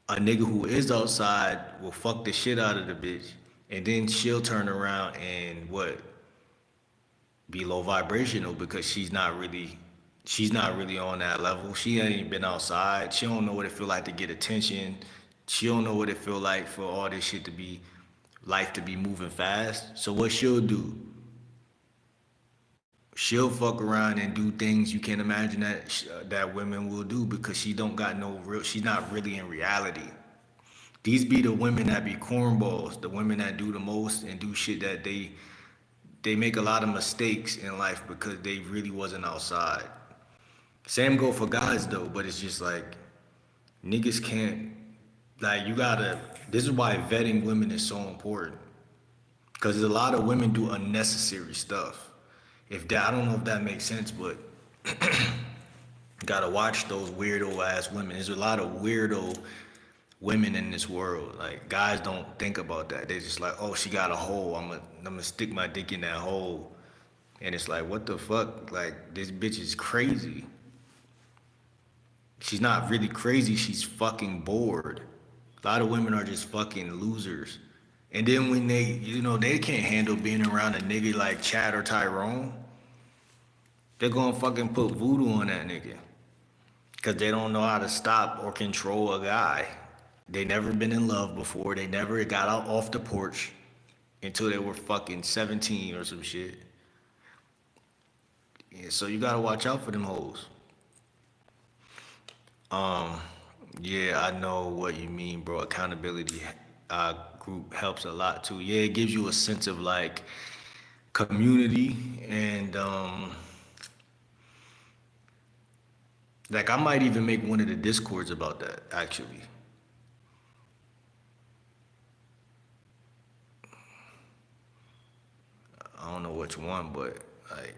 a nigga who is outside will fuck the shit out of the bitch, and then she'll turn around and what, be low vibrational because she's not really on that level. She ain't been outside. She don't know what it feel like to get attention. She don't know what it feel like for all this shit to be, life to be moving fast. So what she'll do, she'll fuck around and do things you can't imagine that women will do because she don't got no real. She's not really in reality. These be the women that be cornballs, the women that do the most and do shit that they make a lot of mistakes in life because they really wasn't outside. Same go for guys though, but it's just like niggas can't, like you gotta. This is why vetting women is so important because a lot of women do unnecessary stuff. If that, I don't know if that makes sense, but gotta watch those weirdo ass women. There's a lot of weirdo women in this world. Like guys don't think about that. They just like, oh, she got a hole. I'm gonna stick my dick in that hole. And it's like, what the fuck? Like this bitch is crazy. She's not really crazy. She's fucking bored. A lot of women are just fucking losers. And then when they can't handle being around a nigga like Chad or Tyrone, they're gonna fucking put voodoo on that nigga. Cause they don't know how to stop or control a guy. They never been in love before. They never got out off the porch until they were fucking 17 or some shit. Yeah, so you gotta watch out for them hoes. Um, yeah, I know what you mean, bro. Accountability group helps a lot too. Yeah, it gives you a sense of like community and like I might even make one of the discords about that actually. I don't know which one, but like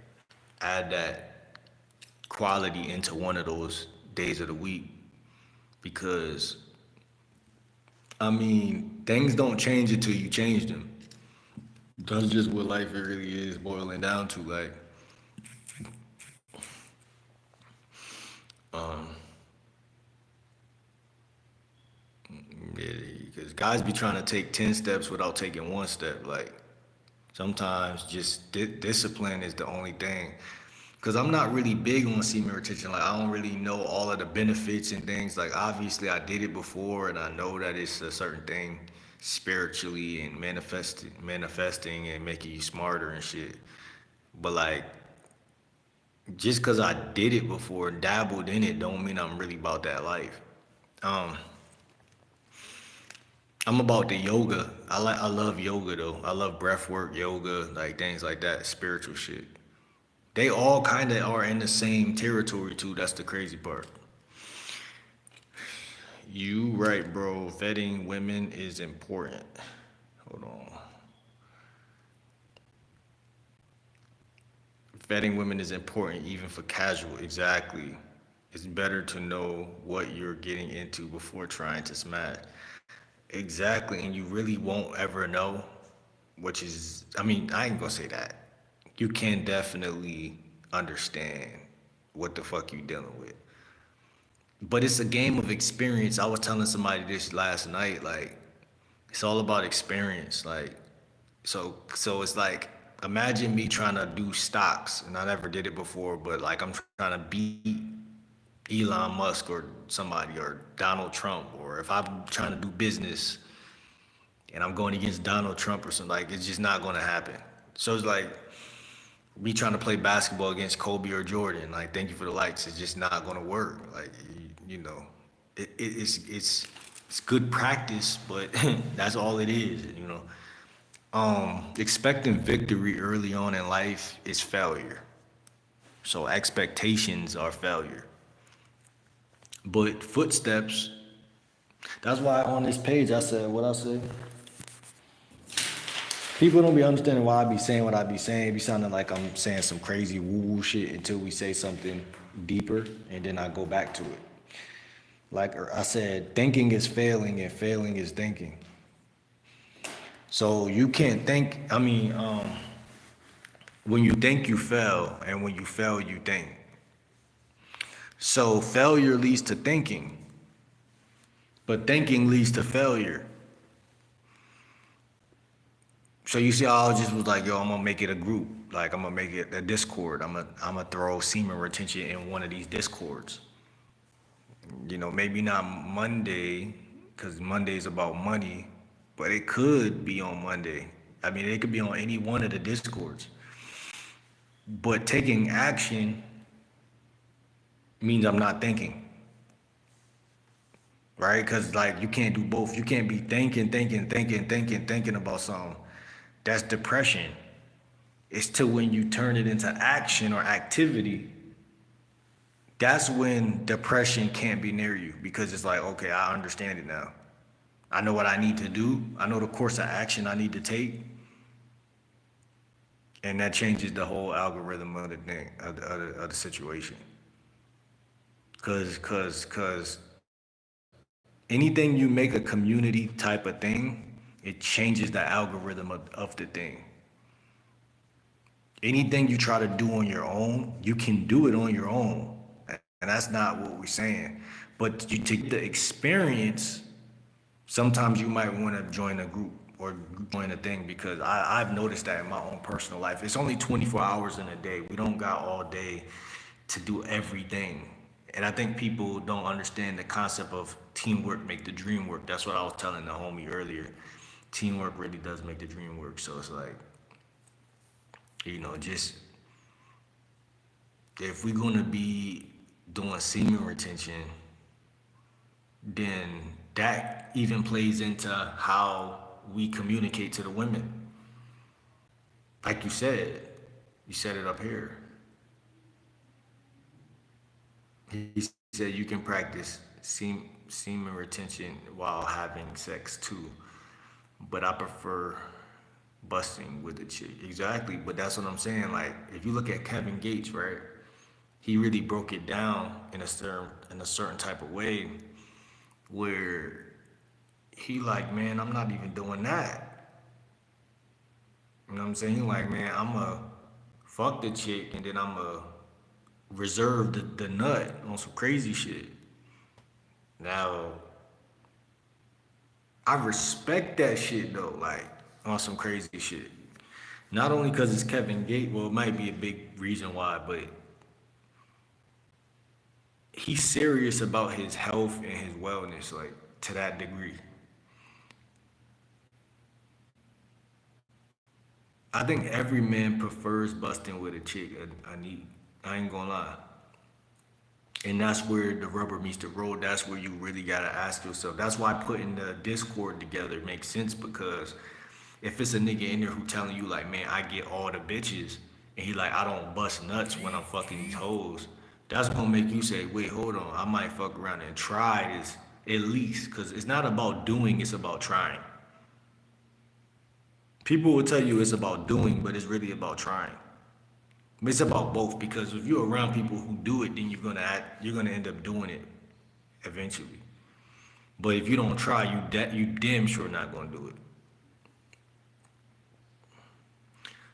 add that quality into one of those days of the week because I mean things don't change until you change them. That's just what life really is boiling down to. Like, um, yeah, because guys be trying to take 10 steps without taking one step. Like, sometimes just discipline is the only thing. Cause I'm not really big on semen retention. Like I don't really know all of the benefits and things. Like obviously I did it before, and I know that it's a certain thing spiritually and manifesting and making you smarter and shit. But like just cause I did it before and dabbled in it, don't mean I'm really about that life. Um, I'm about the yoga. I love yoga though. I love breath work, yoga, like things like that, spiritual shit. They all kind of are in the same territory too. That's the crazy part. You right, bro. Vetting women is important. Hold on. Vetting women is important even for casual. Exactly. It's better to know what you're getting into before trying to smash. Exactly, and you really won't ever know, which is, I mean, I ain't gonna say that. You can definitely understand what the fuck you dealing with. But it's a game of experience. I was telling somebody this last night, like, it's all about experience. Like, so it's like, imagine me trying to do stocks, and I never did it before, but like I'm trying to beat Elon Musk or somebody or Donald Trump, or if I'm trying to do business and I'm going against Donald Trump or something, like it's just not going to happen. So it's like me trying to play basketball against Kobe or Jordan. Like, thank you for the likes. It's just not going to work. Like, you know, it's good practice, but that's all it is. You know, expecting victory early on in life is failure. So expectations are failure. But footsteps, that's why on this page I said what I said. People don't be understanding why I be saying what I be saying. It be sounding like I'm saying some crazy woo-woo shit until we say something deeper, and then I go back to it. Like I said, thinking is failing and failing is thinking. So you can't think, when you think you fail, and when you fail, you think. So failure leads to thinking, but thinking leads to failure. So you see, I just was like, yo, I'm gonna make it a group. Like I'm gonna make it a Discord. I'm gonna throw semen retention in one of these Discords. You know, maybe not Monday, because Monday is about money, but it could be on Monday. I mean, it could be on any one of the Discords. But taking action means I'm not thinking, right? Because like you can't do both. You can't be thinking about something. That's depression. It's to when you turn it into action or activity. That's when depression can't be near you because it's like, okay, I understand it now. I know what I need to do. I know the course of action I need to take. And that changes the whole algorithm of the thing, of the situation. Cause anything you make a community type of thing, it changes the algorithm of the thing. Anything you try to do on your own, you can do it on your own. And that's not what we're saying. But you, to get the experience, sometimes you might want to join a group or join a thing because I've noticed that in my own personal life. It's only 24 hours in a day. We don't got all day to do everything. And I think people don't understand the concept of teamwork make the dream work. That's what I was telling the homie earlier. Teamwork really does make the dream work. So it's like, you know, just if we're gonna be doing semen retention, then that even plays into how we communicate to the women. Like you said it up here. He said you can practice semen retention while having sex too, but I prefer busting with a chick. Exactly, but that's what I'm saying. Like, if you look at Kevin Gates, right? He really broke it down in a certain type of way where he like, man, I'm not even doing that. You know what I'm saying? He like, man, I'ma fuck the chick and then I'ma reserve the nut on some crazy shit. Now, I respect that shit though, like on some crazy shit. Not only because it's Kevin Gates, well, it might be a big reason why, but he's serious about his health and his wellness, like to that degree. I think every man prefers busting with a chick. I ain't gonna lie. And that's where the rubber meets the road. That's where you really gotta ask yourself. That's why putting the Discord together makes sense because if it's a nigga in there who telling you like, man, I get all the bitches, and he like, I don't bust nuts when I'm fucking these hoes, that's gonna make you say, wait, hold on, I might fuck around and try this at least, cause it's not about doing, it's about trying. People will tell you it's about doing, but it's really about trying. It's about both because if you're around people who do it, then you're gonna end up doing it eventually. But if you don't try, you damn sure not gonna do it.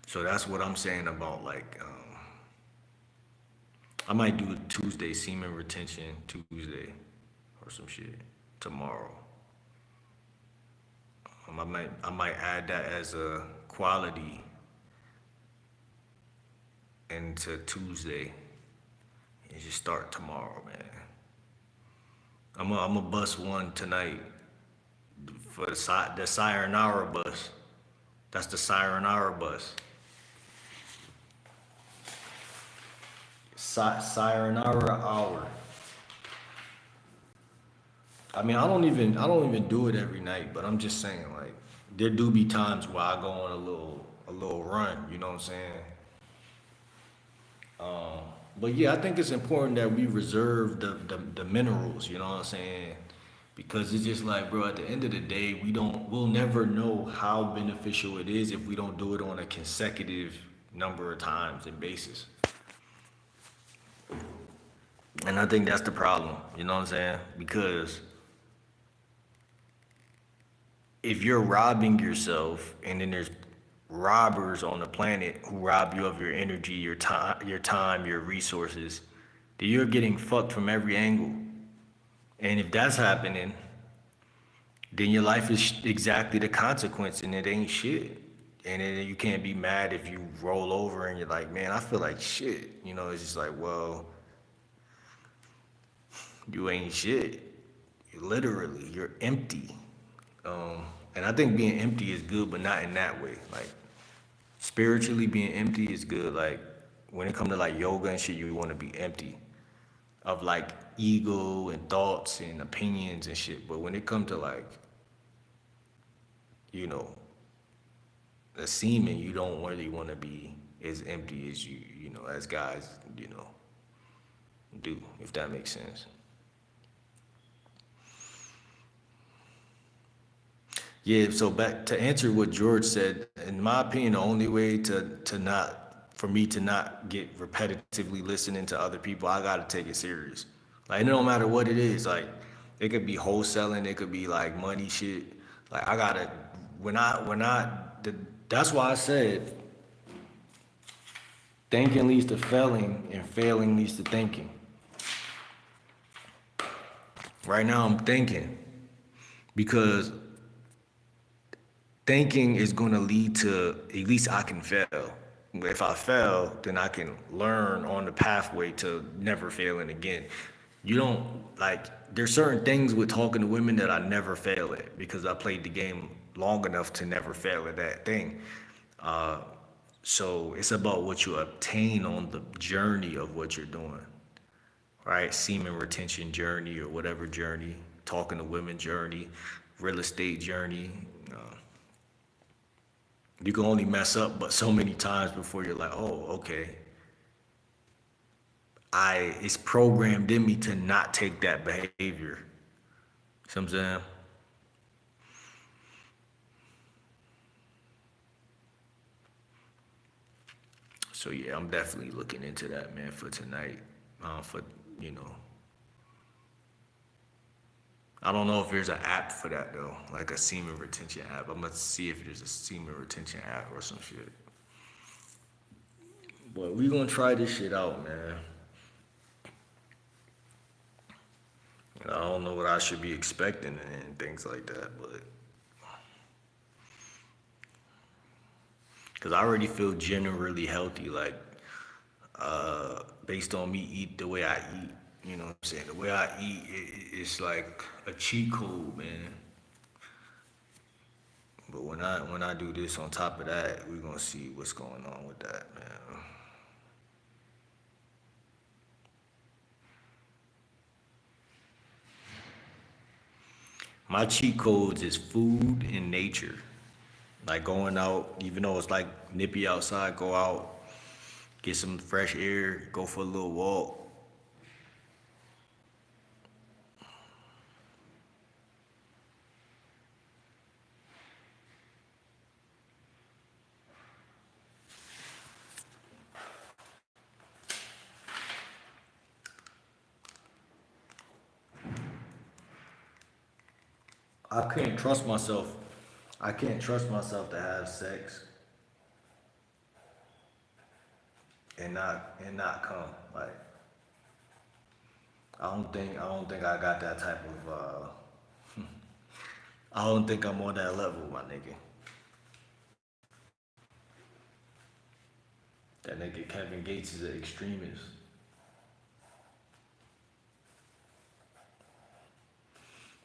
So that's what I'm saying about like, I might do a Tuesday semen retention Tuesday or some shit tomorrow. I might add that as a quality into Tuesday and just start tomorrow, man. I'm gonna bust one tonight for the Sayonara bus. That's the Sayonara bus. Sayonara hour. I mean, I don't even do it every night, but I'm just saying, like, there do be times where I go on a little run, you know what I'm saying? But yeah, I think it's important that we reserve the minerals, you know what I'm saying? Because it's just like, bro, at the end of the day, we'll never know how beneficial it is if we don't do it on a consecutive number of times and basis. And I think that's the problem, you know what I'm saying? Because if you're robbing yourself and then there's robbers on the planet who rob you of your energy, your time, your resources, then you're getting fucked from every angle. And if that's happening, then your life is exactly the consequence and it ain't shit. And then you can't be mad if you roll over and you're like, man, I feel like shit. You know, it's just like, well, you ain't shit. Literally, you're empty. And I think being empty is good, but not in that way. Like spiritually, being empty is good. Like when it comes to like yoga and shit, you want to be empty of like ego and thoughts and opinions and shit. But when it comes to like, you know, the semen, you don't really want to be as empty as as guys, do, if that makes sense. Yeah, so back to answer what George said, in my opinion, the only way to not for me to not get repetitively listening to other people, I gotta take it serious. Like it don't matter what it is, like it could be wholesaling, it could be like money shit. Like I gotta that's why I said thinking leads to failing and failing leads to thinking. Right now I'm thinking because thinking is going to lead to at least I can fail. If I fail, then I can learn on the pathway to never failing again. You don't like there's certain things with talking to women that I never fail at because I played the game long enough to never fail at that thing. Uh, so it's about what you obtain on the journey of what you're doing, right? Semen retention journey or whatever journey, talking to women journey, real estate journey. Uh, you can only mess up but so many times before you're like, oh, okay. It's programmed in me to not take that behavior. See what I'm saying? So yeah, I'm definitely looking into that, man, for tonight. For you know, I don't know if there's an app for that though, like a semen retention app. I'm gonna see if there's a semen retention app or some shit. But we gonna try this shit out, man. I don't know what I should be expecting and things like that, but because I already feel generally healthy, like based on me eat the way I eat. You know what I'm saying? The way I eat, it's like a cheat code, man. But when I do this on top of that, we're gonna see what's going on with that, man. My cheat codes is food and nature. Like going out, even though it's like nippy outside, go out, get some fresh air, go for a little walk. I can't trust myself. I can't trust myself to have sex and not come. Like I don't think I got that type of I don't think I'm on that level, my nigga. That nigga Kevin Gates is an extremist.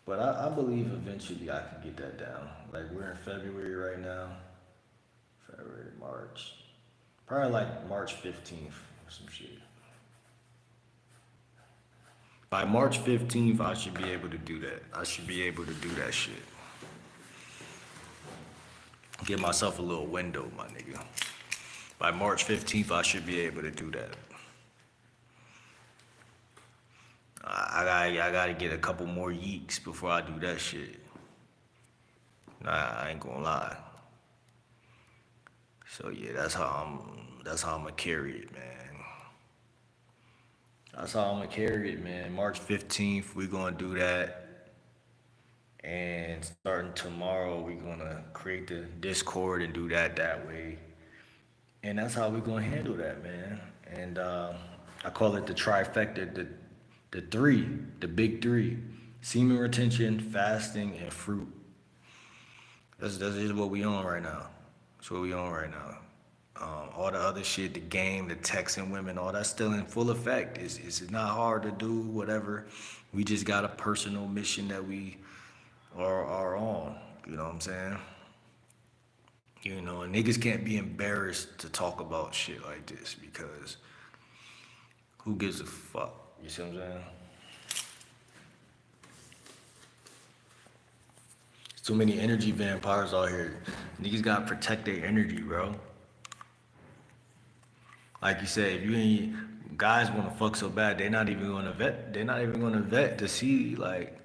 But I believe eventually I can get that down. Like we're in February right now. February, March. Probably like March 15th or some shit. By March 15th, I should be able to do that. I should be able to do that shit. Give myself a little window, my nigga. By March 15th, I should be able to do that. I gotta get a couple more yeeks before I do that shit. Nah, I ain't gonna lie. So yeah, that's how I'm gonna carry it, man. That's how I'm gonna carry it, man. March 15th, we gonna do that. And starting tomorrow, we gonna create the Discord and do that way. And that's how we gonna handle that, man. And I call it the trifecta, the three, the big three: semen retention, fasting, and fruit. That's just what we on right now. That's what we on right now. All the other shit, the game, the texting women, all that's still in full effect. It's not hard to do, whatever. We just got a personal mission that we are on. You know what I'm saying? You know, and niggas can't be embarrassed to talk about shit like this because who gives a fuck? You see what I'm saying? There's too many energy vampires out here. Niggas gotta protect their energy, bro. Like you said, if you ain't guys wanna fuck so bad, they're not even gonna vet. They're not even gonna vet to see like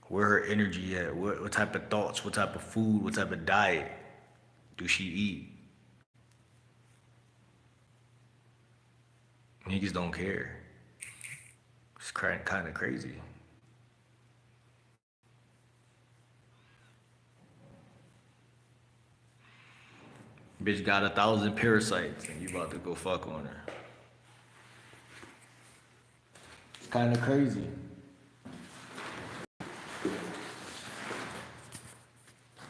where her energy at, what type of thoughts, what type of food, what type of diet do she eat. Niggas don't care. It's kind of crazy. Bitch got 1,000 parasites and you about to go fuck on her. It's kind of crazy.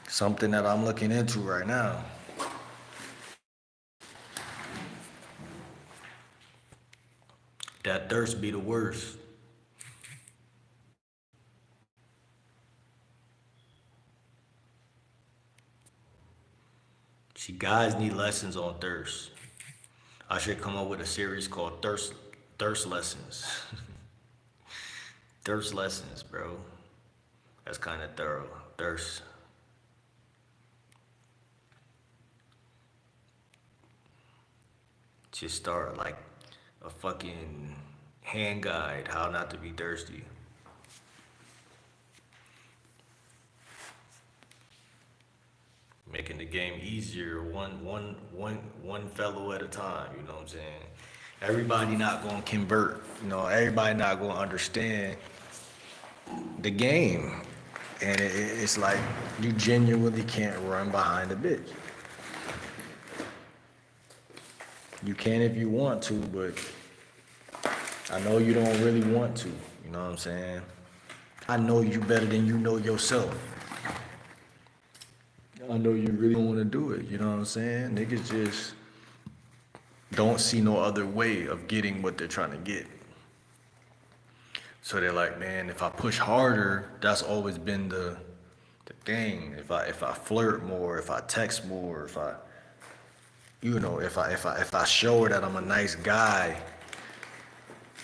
Something that I'm looking into right now. That thirst be the worst. See, guys need lessons on thirst. I should come up with a series called Thirst Lessons. Thirst Lessons, bro. That's kind of thorough. Thirst. Just start like a fucking hand guide, how not to be thirsty. Making the game easier, one fellow at a time, you know what I'm saying? Everybody not gonna convert, you know, everybody not gonna understand the game. And it's like you genuinely can't run behind a bitch. You can if you want to, but I know you don't really want to, you know what I'm saying? I know you better than you know yourself. I know you really don't want to do it, you know what I'm saying? Niggas just don't see no other way of getting what they're trying to get. So they're like, man, if I push harder, that's always been the thing. If I flirt more, if I text more, if I if I show her that I'm a nice guy,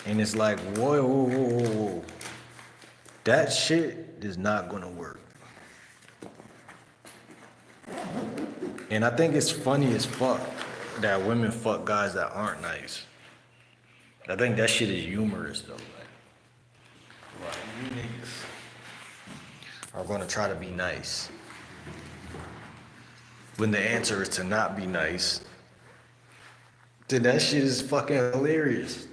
and it's like, whoa. That shit is not gonna work. And I think it's funny as fuck that women fuck guys that aren't nice. I think that shit is humorous though. Like you niggas are gonna try to be nice. When the answer is to not be nice, then that shit is fucking hilarious.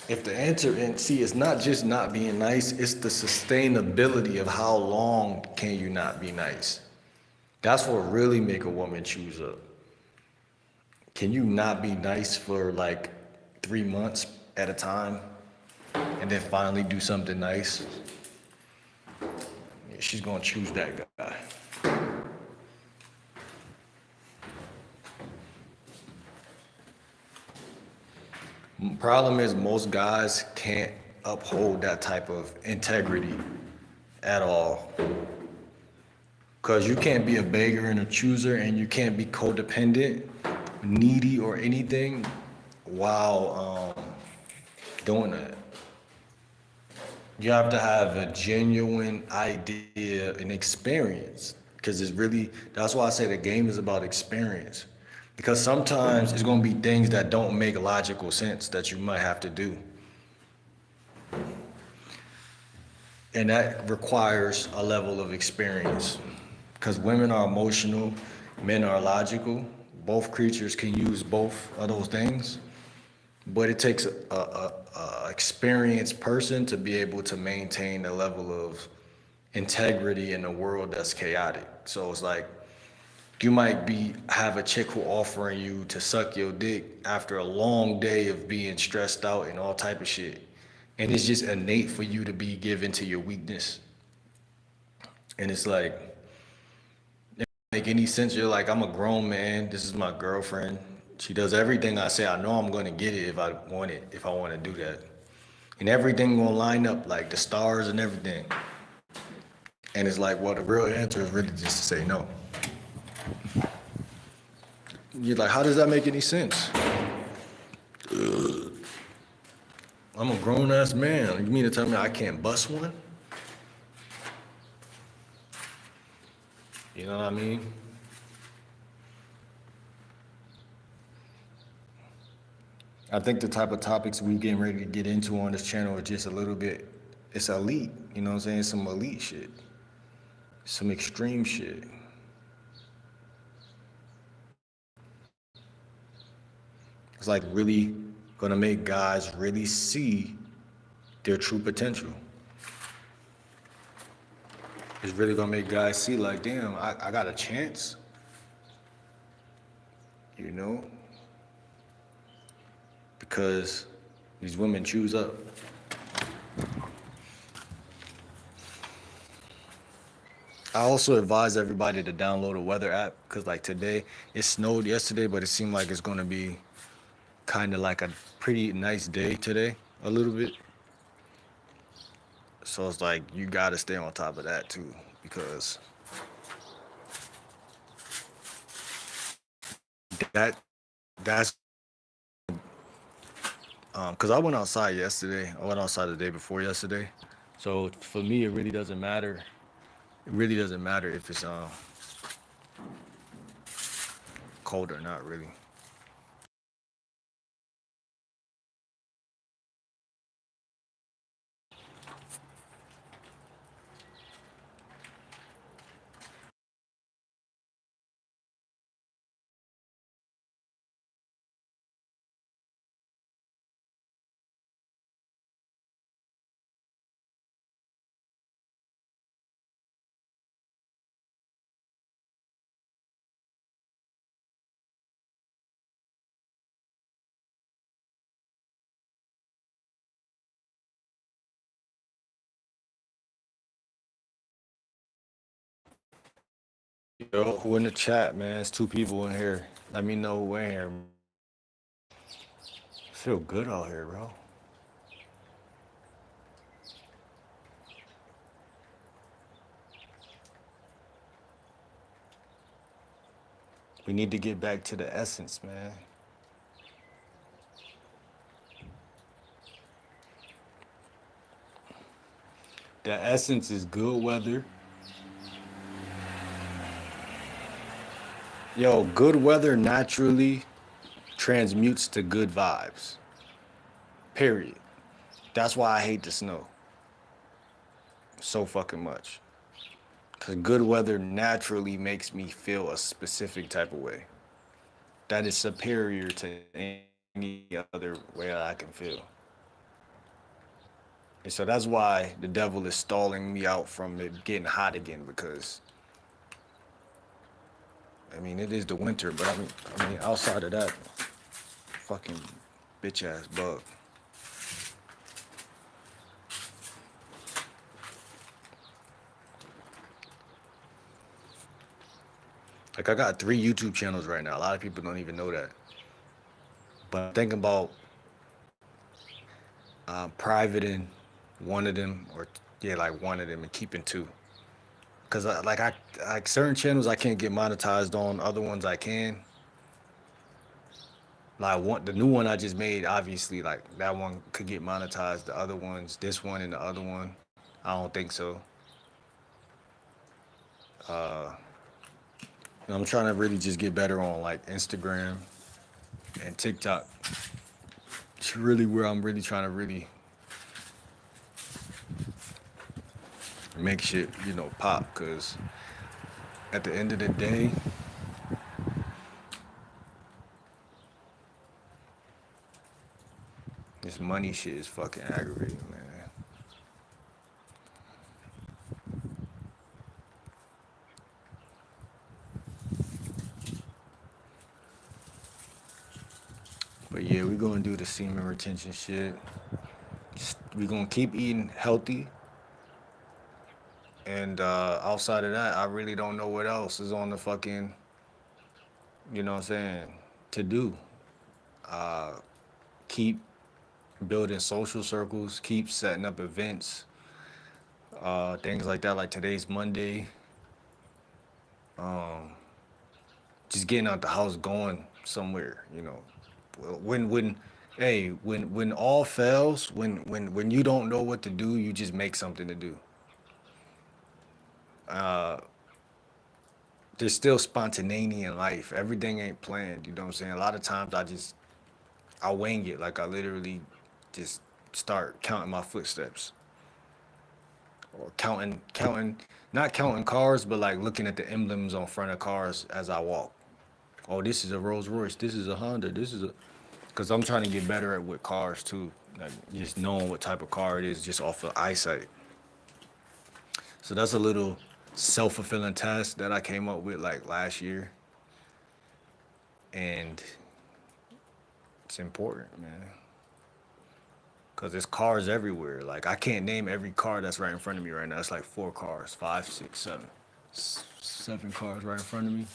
If the answer, and see, it's not just not being nice, it's the sustainability of how long can you not be nice. That's what really make a woman choose up. Can you not be nice for like 3 months at a time and then finally do something nice? Yeah, she's gonna choose that guy. Problem is most guys can't uphold that type of integrity at all. Cause you can't be a beggar and a chooser and you can't be codependent, needy or anything while doing that. You have to have a genuine idea and experience. Because it's really, that's why I say the game is about experience. Because sometimes it's going to be things that don't make logical sense that you might have to do. And that requires a level of experience. Because women are emotional, men are logical. Both creatures can use both of those things. But it takes a experienced person to be able to maintain a level of integrity in a world that's chaotic. So it's like you might be have a chick who offering you to suck your dick after a long day of being stressed out and all type of shit. And it's just innate for you to be given to your weakness. And it's like make any sense. You're like, I'm a grown man. This is my girlfriend. She does everything I say. I know I'm gonna get it if I want it, if I want to do that. And everything gonna line up like the stars and everything. And it's like, well, the real answer is really just to say no. You're like, how does that make any sense? I'm a grown ass man. You mean to tell me I can't bust one? You know what I mean? I think the type of topics we getting ready to get into on this channel are just a little bit, it's elite. You know what I'm saying? Some elite shit. Some extreme shit. It's like really gonna make guys really see their true potential. It's really gonna make guys see like, damn, I got a chance. You know? Because these women choose up. I also advise everybody to download a weather app because like today, it snowed yesterday, but it seemed like it's gonna be kind of like a pretty nice day today, a little bit. So it's like you gotta stay on top of that too, because that that's because I went outside yesterday. I went outside the day before yesterday. So for me, it really doesn't matter. It really doesn't matter if it's cold or not, really. Yo, who in the chat, man? It's two people in here. Let me know who in here. Feel good out here, bro. We need to get back to the essence, man. The essence is good weather. Yo, good weather naturally transmutes to good vibes. Period. That's why I hate the snow so fucking much. Because good weather naturally makes me feel a specific type of way that is superior to any other way that I can feel. And so that's why the devil is stalling me out from it getting hot again because I mean it is the winter, but I mean outside of that, fucking bitch ass bug. Like I got 3 YouTube channels right now. A lot of people don't even know that. But I'm thinking about privating one of them, or yeah, like one of them, and keeping 2. Cause I like certain channels I can't get monetized on, other ones I can. Like one, the new one I just made, obviously, like that one could get monetized. The other ones, this one and the other one, I don't think so. I'm trying to really just get better on like Instagram and TikTok. It's really where I'm really trying to really make shit, pop. Cause at the end of the day, this money shit is fucking aggravating, man. But yeah, we're gonna do the semen retention shit. We're gonna keep eating healthy. And outside of that, I really don't know what else is on the fucking, you know what I'm saying, to do. Keep building social circles, keep setting up events, things like that. Like today's Monday, just getting out the house, going somewhere. When, hey, when all fails, when you don't know what to do, you just make something to do. There's still spontaneity in life. Everything ain't planned. You know what I'm saying? A lot of times I wing it. Like I literally just start counting my footsteps or counting, not counting cars, but like looking at the emblems on front of cars as I walk. Oh, this is a Rolls Royce. This is a Honda. This is a, because I'm trying to get better at with cars too. Like just knowing what type of car it is just off of eyesight. So that's a little self-fulfilling task that I came up with like last year, and it's important, man. Cause there's cars everywhere. Like I can't name every car that's right in front of me right now. It's like four cars, five, six, seven, seven cars right in front of me.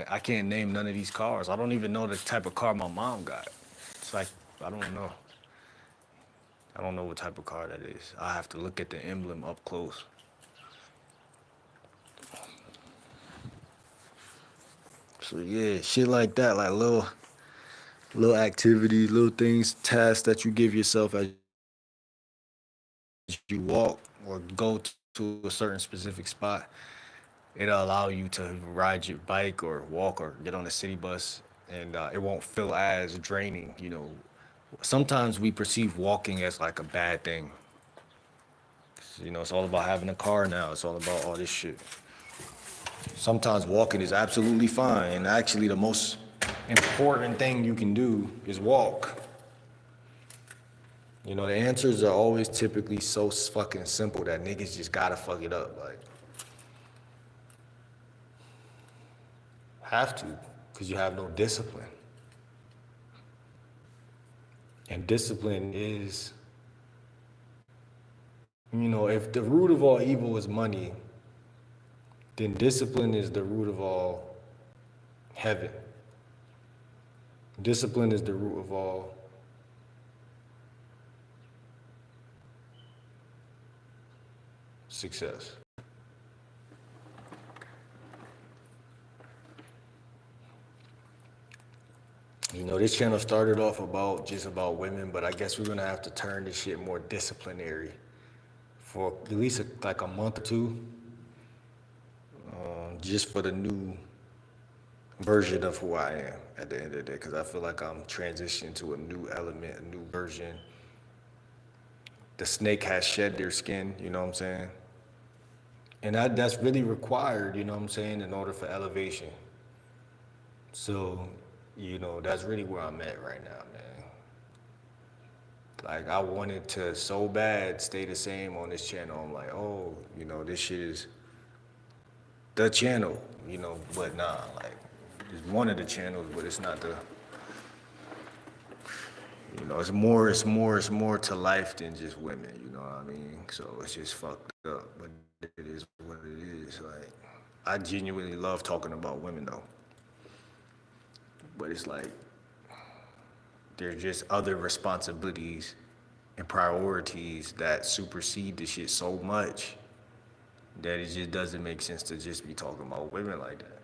I can't name none of these cars. I don't even know the type of car my mom got. It's like I don't know. I don't know what type of car that is. I have to look at the emblem up close. So yeah, shit like that, like little activities, little things, tasks that you give yourself as you walk or go to a certain specific spot. It'll allow you to ride your bike or walk or get on a city bus, and it won't feel as draining. Sometimes we perceive walking as like a bad thing. It's all about having a car now. It's all about all this shit. Sometimes walking is absolutely fine, and actually the most important thing you can do is walk. The answers are always typically so fucking simple that niggas just gotta fuck it up. Like, have to, because you have no discipline. And discipline is, if the root of all evil is money, then discipline is the root of all heaven. Discipline is the root of all success. This channel started off about just about women, but I guess we're gonna have to turn this shit more disciplinary for at least like a month or two, just for the new version of who I am at the end of the day, because I feel like I'm transitioning to a new element, a new version. The snake has shed their skin, you know what I'm saying? And that's really required, you know what I'm saying, in order for elevation. So, that's really where I'm at right now, man. Like, I wanted to so bad stay the same on this channel. I'm like, oh, this shit is the channel, but nah, like, it's one of the channels, but it's not the, it's more to life than just women, you know what I mean? So it's just fucked up, but it is what it is. Like, I genuinely love talking about women though, but it's like, there's just other responsibilities and priorities that supersede the shit so much that it just doesn't make sense to just be talking about women like that.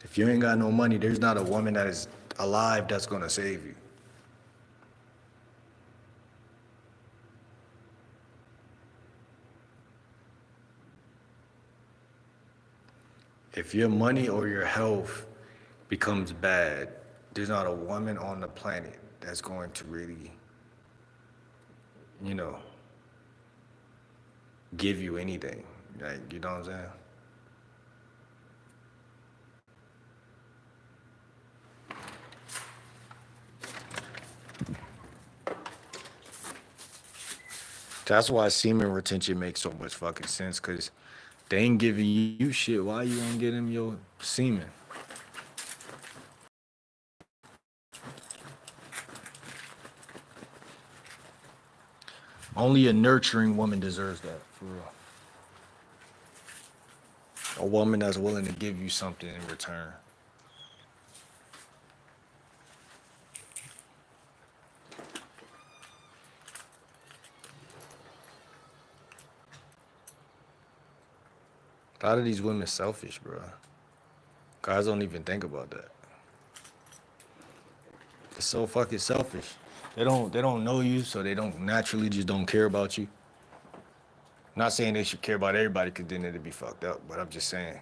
If you ain't got no money, there's not a woman that is alive that's gonna save you. If your money or your health becomes bad, there's not a woman on the planet that's going to really, you know, give you anything. Like, you know what I'm saying? That's why semen retention makes so much fucking sense, cause they ain't giving you shit. Why you ain't get them your semen? Only a nurturing woman deserves that, for real. A woman that's willing to give you something in return. A lot of these women selfish, bro. Guys don't even think about that. It's so fucking selfish. They don't know you, so they don't naturally just don't care about you. Not saying they should care about everybody, cause then it'd be fucked up. But I'm just saying,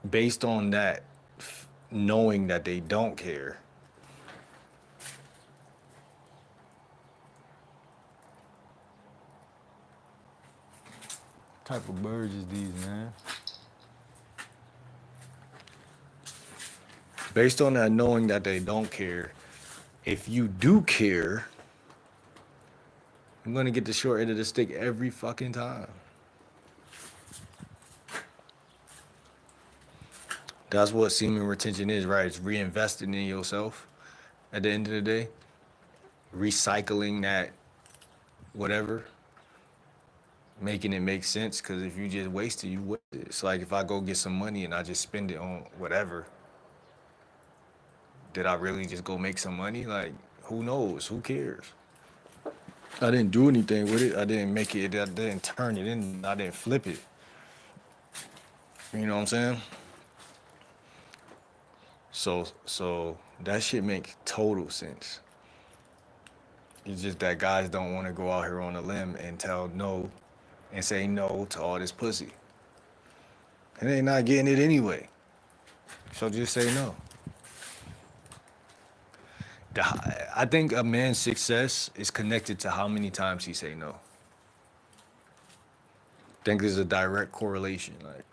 based on that, knowing that they don't care, what type of birds is these, man? Based on that, knowing that they don't care, if you do care, I'm gonna get the short end of the stick every fucking time. That's what semen retention is, right? It's reinvesting in yourself at the end of the day, recycling that whatever, making it make sense. Because if you just waste it, you waste it. It's like if I go get some money and I just spend it on whatever, did I really just go make some money? Like, who knows? Who cares? I didn't do anything with it. I didn't make it. I didn't turn it in. I didn't flip it. You know what I'm saying? So that shit makes total sense. It's just that guys don't want to go out here on a limb and tell no and say no to all this pussy. And they not getting it anyway. So just say no. I think a man's success is connected to how many times he say no. I think there's a direct correlation. Like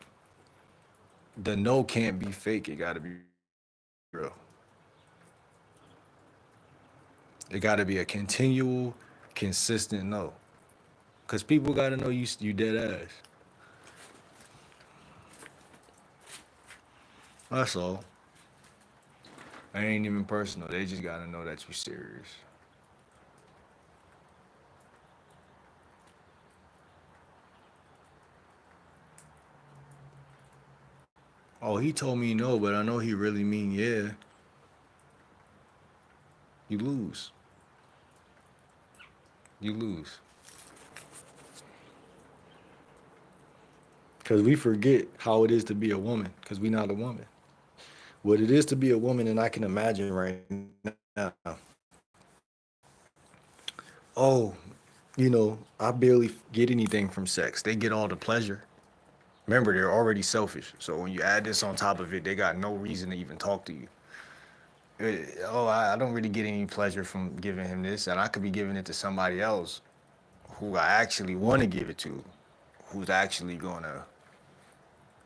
the no can't be fake. It gotta be real. It gotta be a continual, consistent no. Cause people gotta know you dead ass. That's all. It ain't even personal. They just gotta know that you serious. Oh, he told me no, but I know he really mean yeah. You lose. You lose. Cause we forget how it is to be a woman. Cause we not a woman. What it is to be a woman, and I can imagine right now. Oh, I barely get anything from sex. They get all the pleasure. Remember, they're already selfish. So when you add this on top of it, they got no reason to even talk to you. Oh, I don't really get any pleasure from giving him this, and I could be giving it to somebody else who I actually want to give it to, who's actually gonna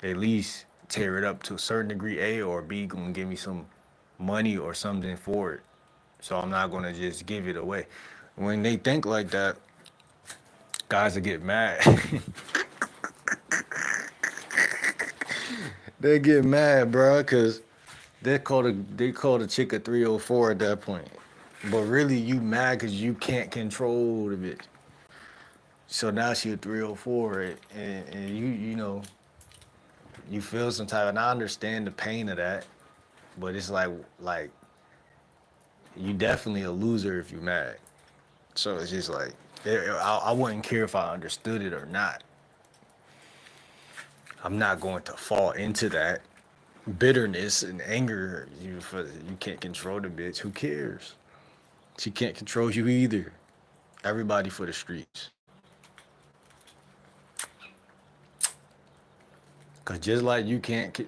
at least tear it up to a certain degree, A, or B, gonna give me some money or something for it. So I'm not gonna just give it away. When they think like that, guys will get mad. They get mad, bro, cause they call a chick a 304 at that point. But really, you mad cause you can't control the bitch. So now she a 304, and you feel some type, and I understand the pain of that, but it's like you definitely a loser if you mad. So it's just like I wouldn't care if I understood it or not. I'm not going to fall into that. bitterness and anger. You can't control the bitch. Who cares? She can't control you either. Everybody for the streets. Cause just like you can't,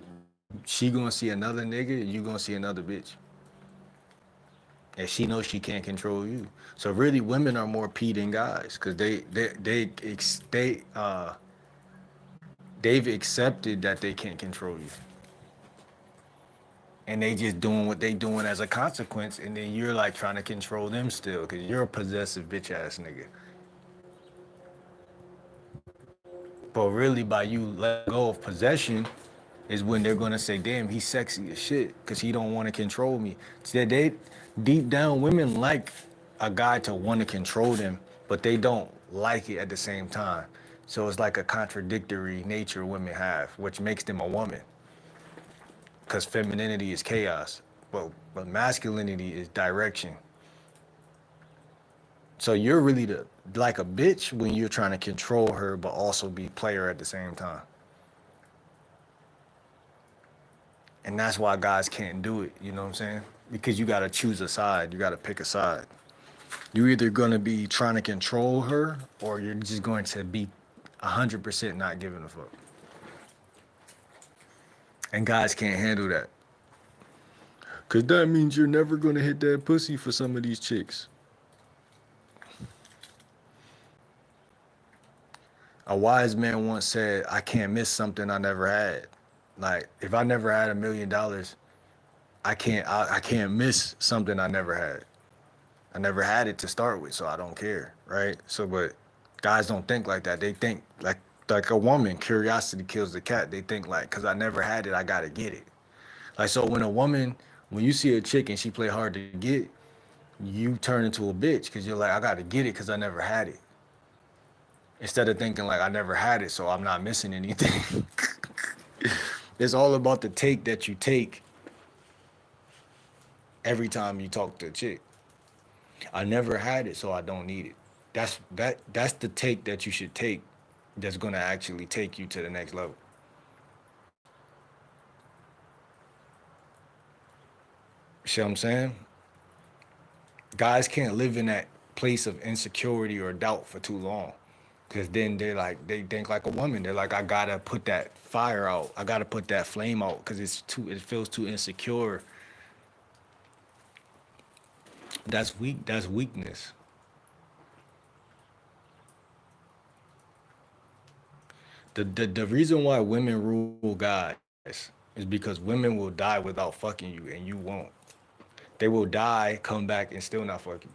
she gonna see another nigga, you gonna see another bitch, and she knows she can't control you. So really, women are more P than guys, cause they've accepted that they can't control you, and they just doing what they doing as a consequence, and then you're like trying to control them still, cause you're a possessive bitch ass nigga. But really, by you letting go of possession, is when they're gonna say, "Damn, he's sexy as shit," because he don't want to control me. So they deep down, women like a guy to want to control them, but they don't like it at the same time. So it's like a contradictory nature women have, which makes them a woman. Because femininity is chaos, but masculinity is direction. So you're really like a bitch when you're trying to control her, but also be player at the same time. And that's why guys can't do it, you know what I'm saying? Because you gotta choose a side, you gotta pick a side. You're either gonna be trying to control her or you're just going to be 100% not giving a fuck. And guys can't handle that. Cause that means you're never gonna hit that pussy for some of these chicks. A wise man once said, I can't miss something I never had. Like, if I never had $1 million, I can't miss something I never had. I never had it to start with, so I don't care, right? So, but guys don't think like that. They think like a woman, curiosity kills the cat. They think like, cause I never had it, I gotta get it. Like, so when you see a chick and she play hard to get, you turn into a bitch because you're like, I gotta get it because I never had it. Instead of thinking like I never had it, so I'm not missing anything. It's all about the take that you take every time you talk to a chick. I never had it, so I don't need it. That's the take that you should take that's gonna actually take you to the next level. See what I'm saying? Guys can't live in that place of insecurity or doubt for too long. Cause then they think like a woman. They're like, I gotta put that fire out. I gotta put that flame out because it feels too insecure. That's weak. That's weakness. The reason why women rule guys is because women will die without fucking you and you won't. They will die, come back, and still not fuck you.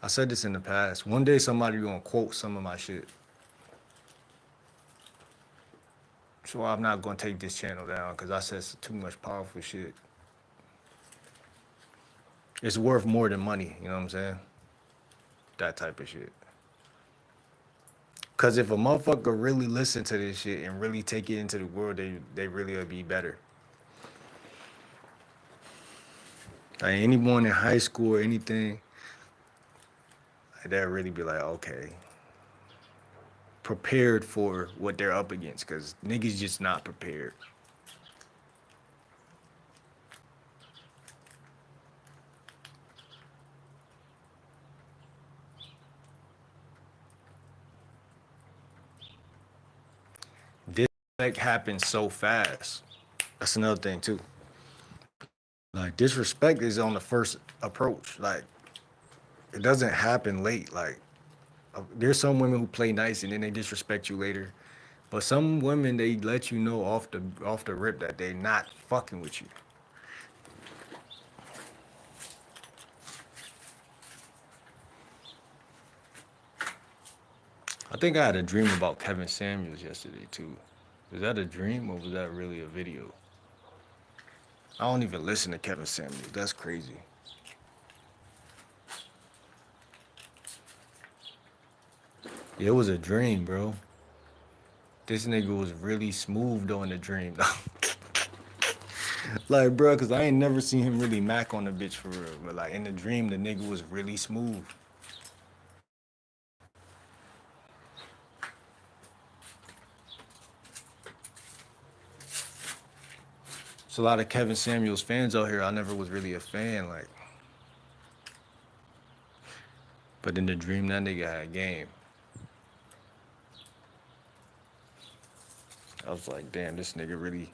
I said this in the past. One day somebody gonna quote some of my shit. So I'm not gonna take this channel down because I said too much powerful shit. It's worth more than money, you know what I'm saying? That type of shit. Cause if a motherfucker really listen to this shit and really take it into the world, they really would be better. Like anyone in high school or anything, like, they'll really be like, okay, prepared for what they're up against. Cause niggas just not prepared. Disrespect happens so fast. That's another thing too. Like disrespect is on the first approach. Like it doesn't happen late. Like there's some women who play nice and then they disrespect you later. But some women they let you know off the rip that they not fucking with you. I think I had a dream about Kevin Samuels yesterday too. Was that a dream or was that really a video? I don't even listen to Kevin Samuels. That's crazy. Yeah, it was a dream, bro. This nigga was really smooth on the dream. Like, bro, cause I ain't never seen him really mac on the bitch for real. But like in the dream, the nigga was really smooth. There's a lot of Kevin Samuels fans out here. I never was really a fan, like. But in the dream, that nigga had game. I was like, damn, this nigga really.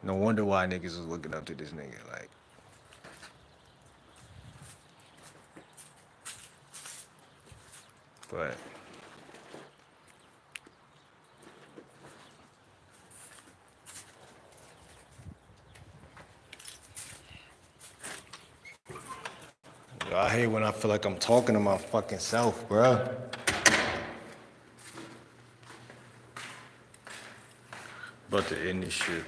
No wonder why niggas was looking up to this nigga. Like, but I hate when I feel like I'm talking to my fucking self, bruh. About to end this shit.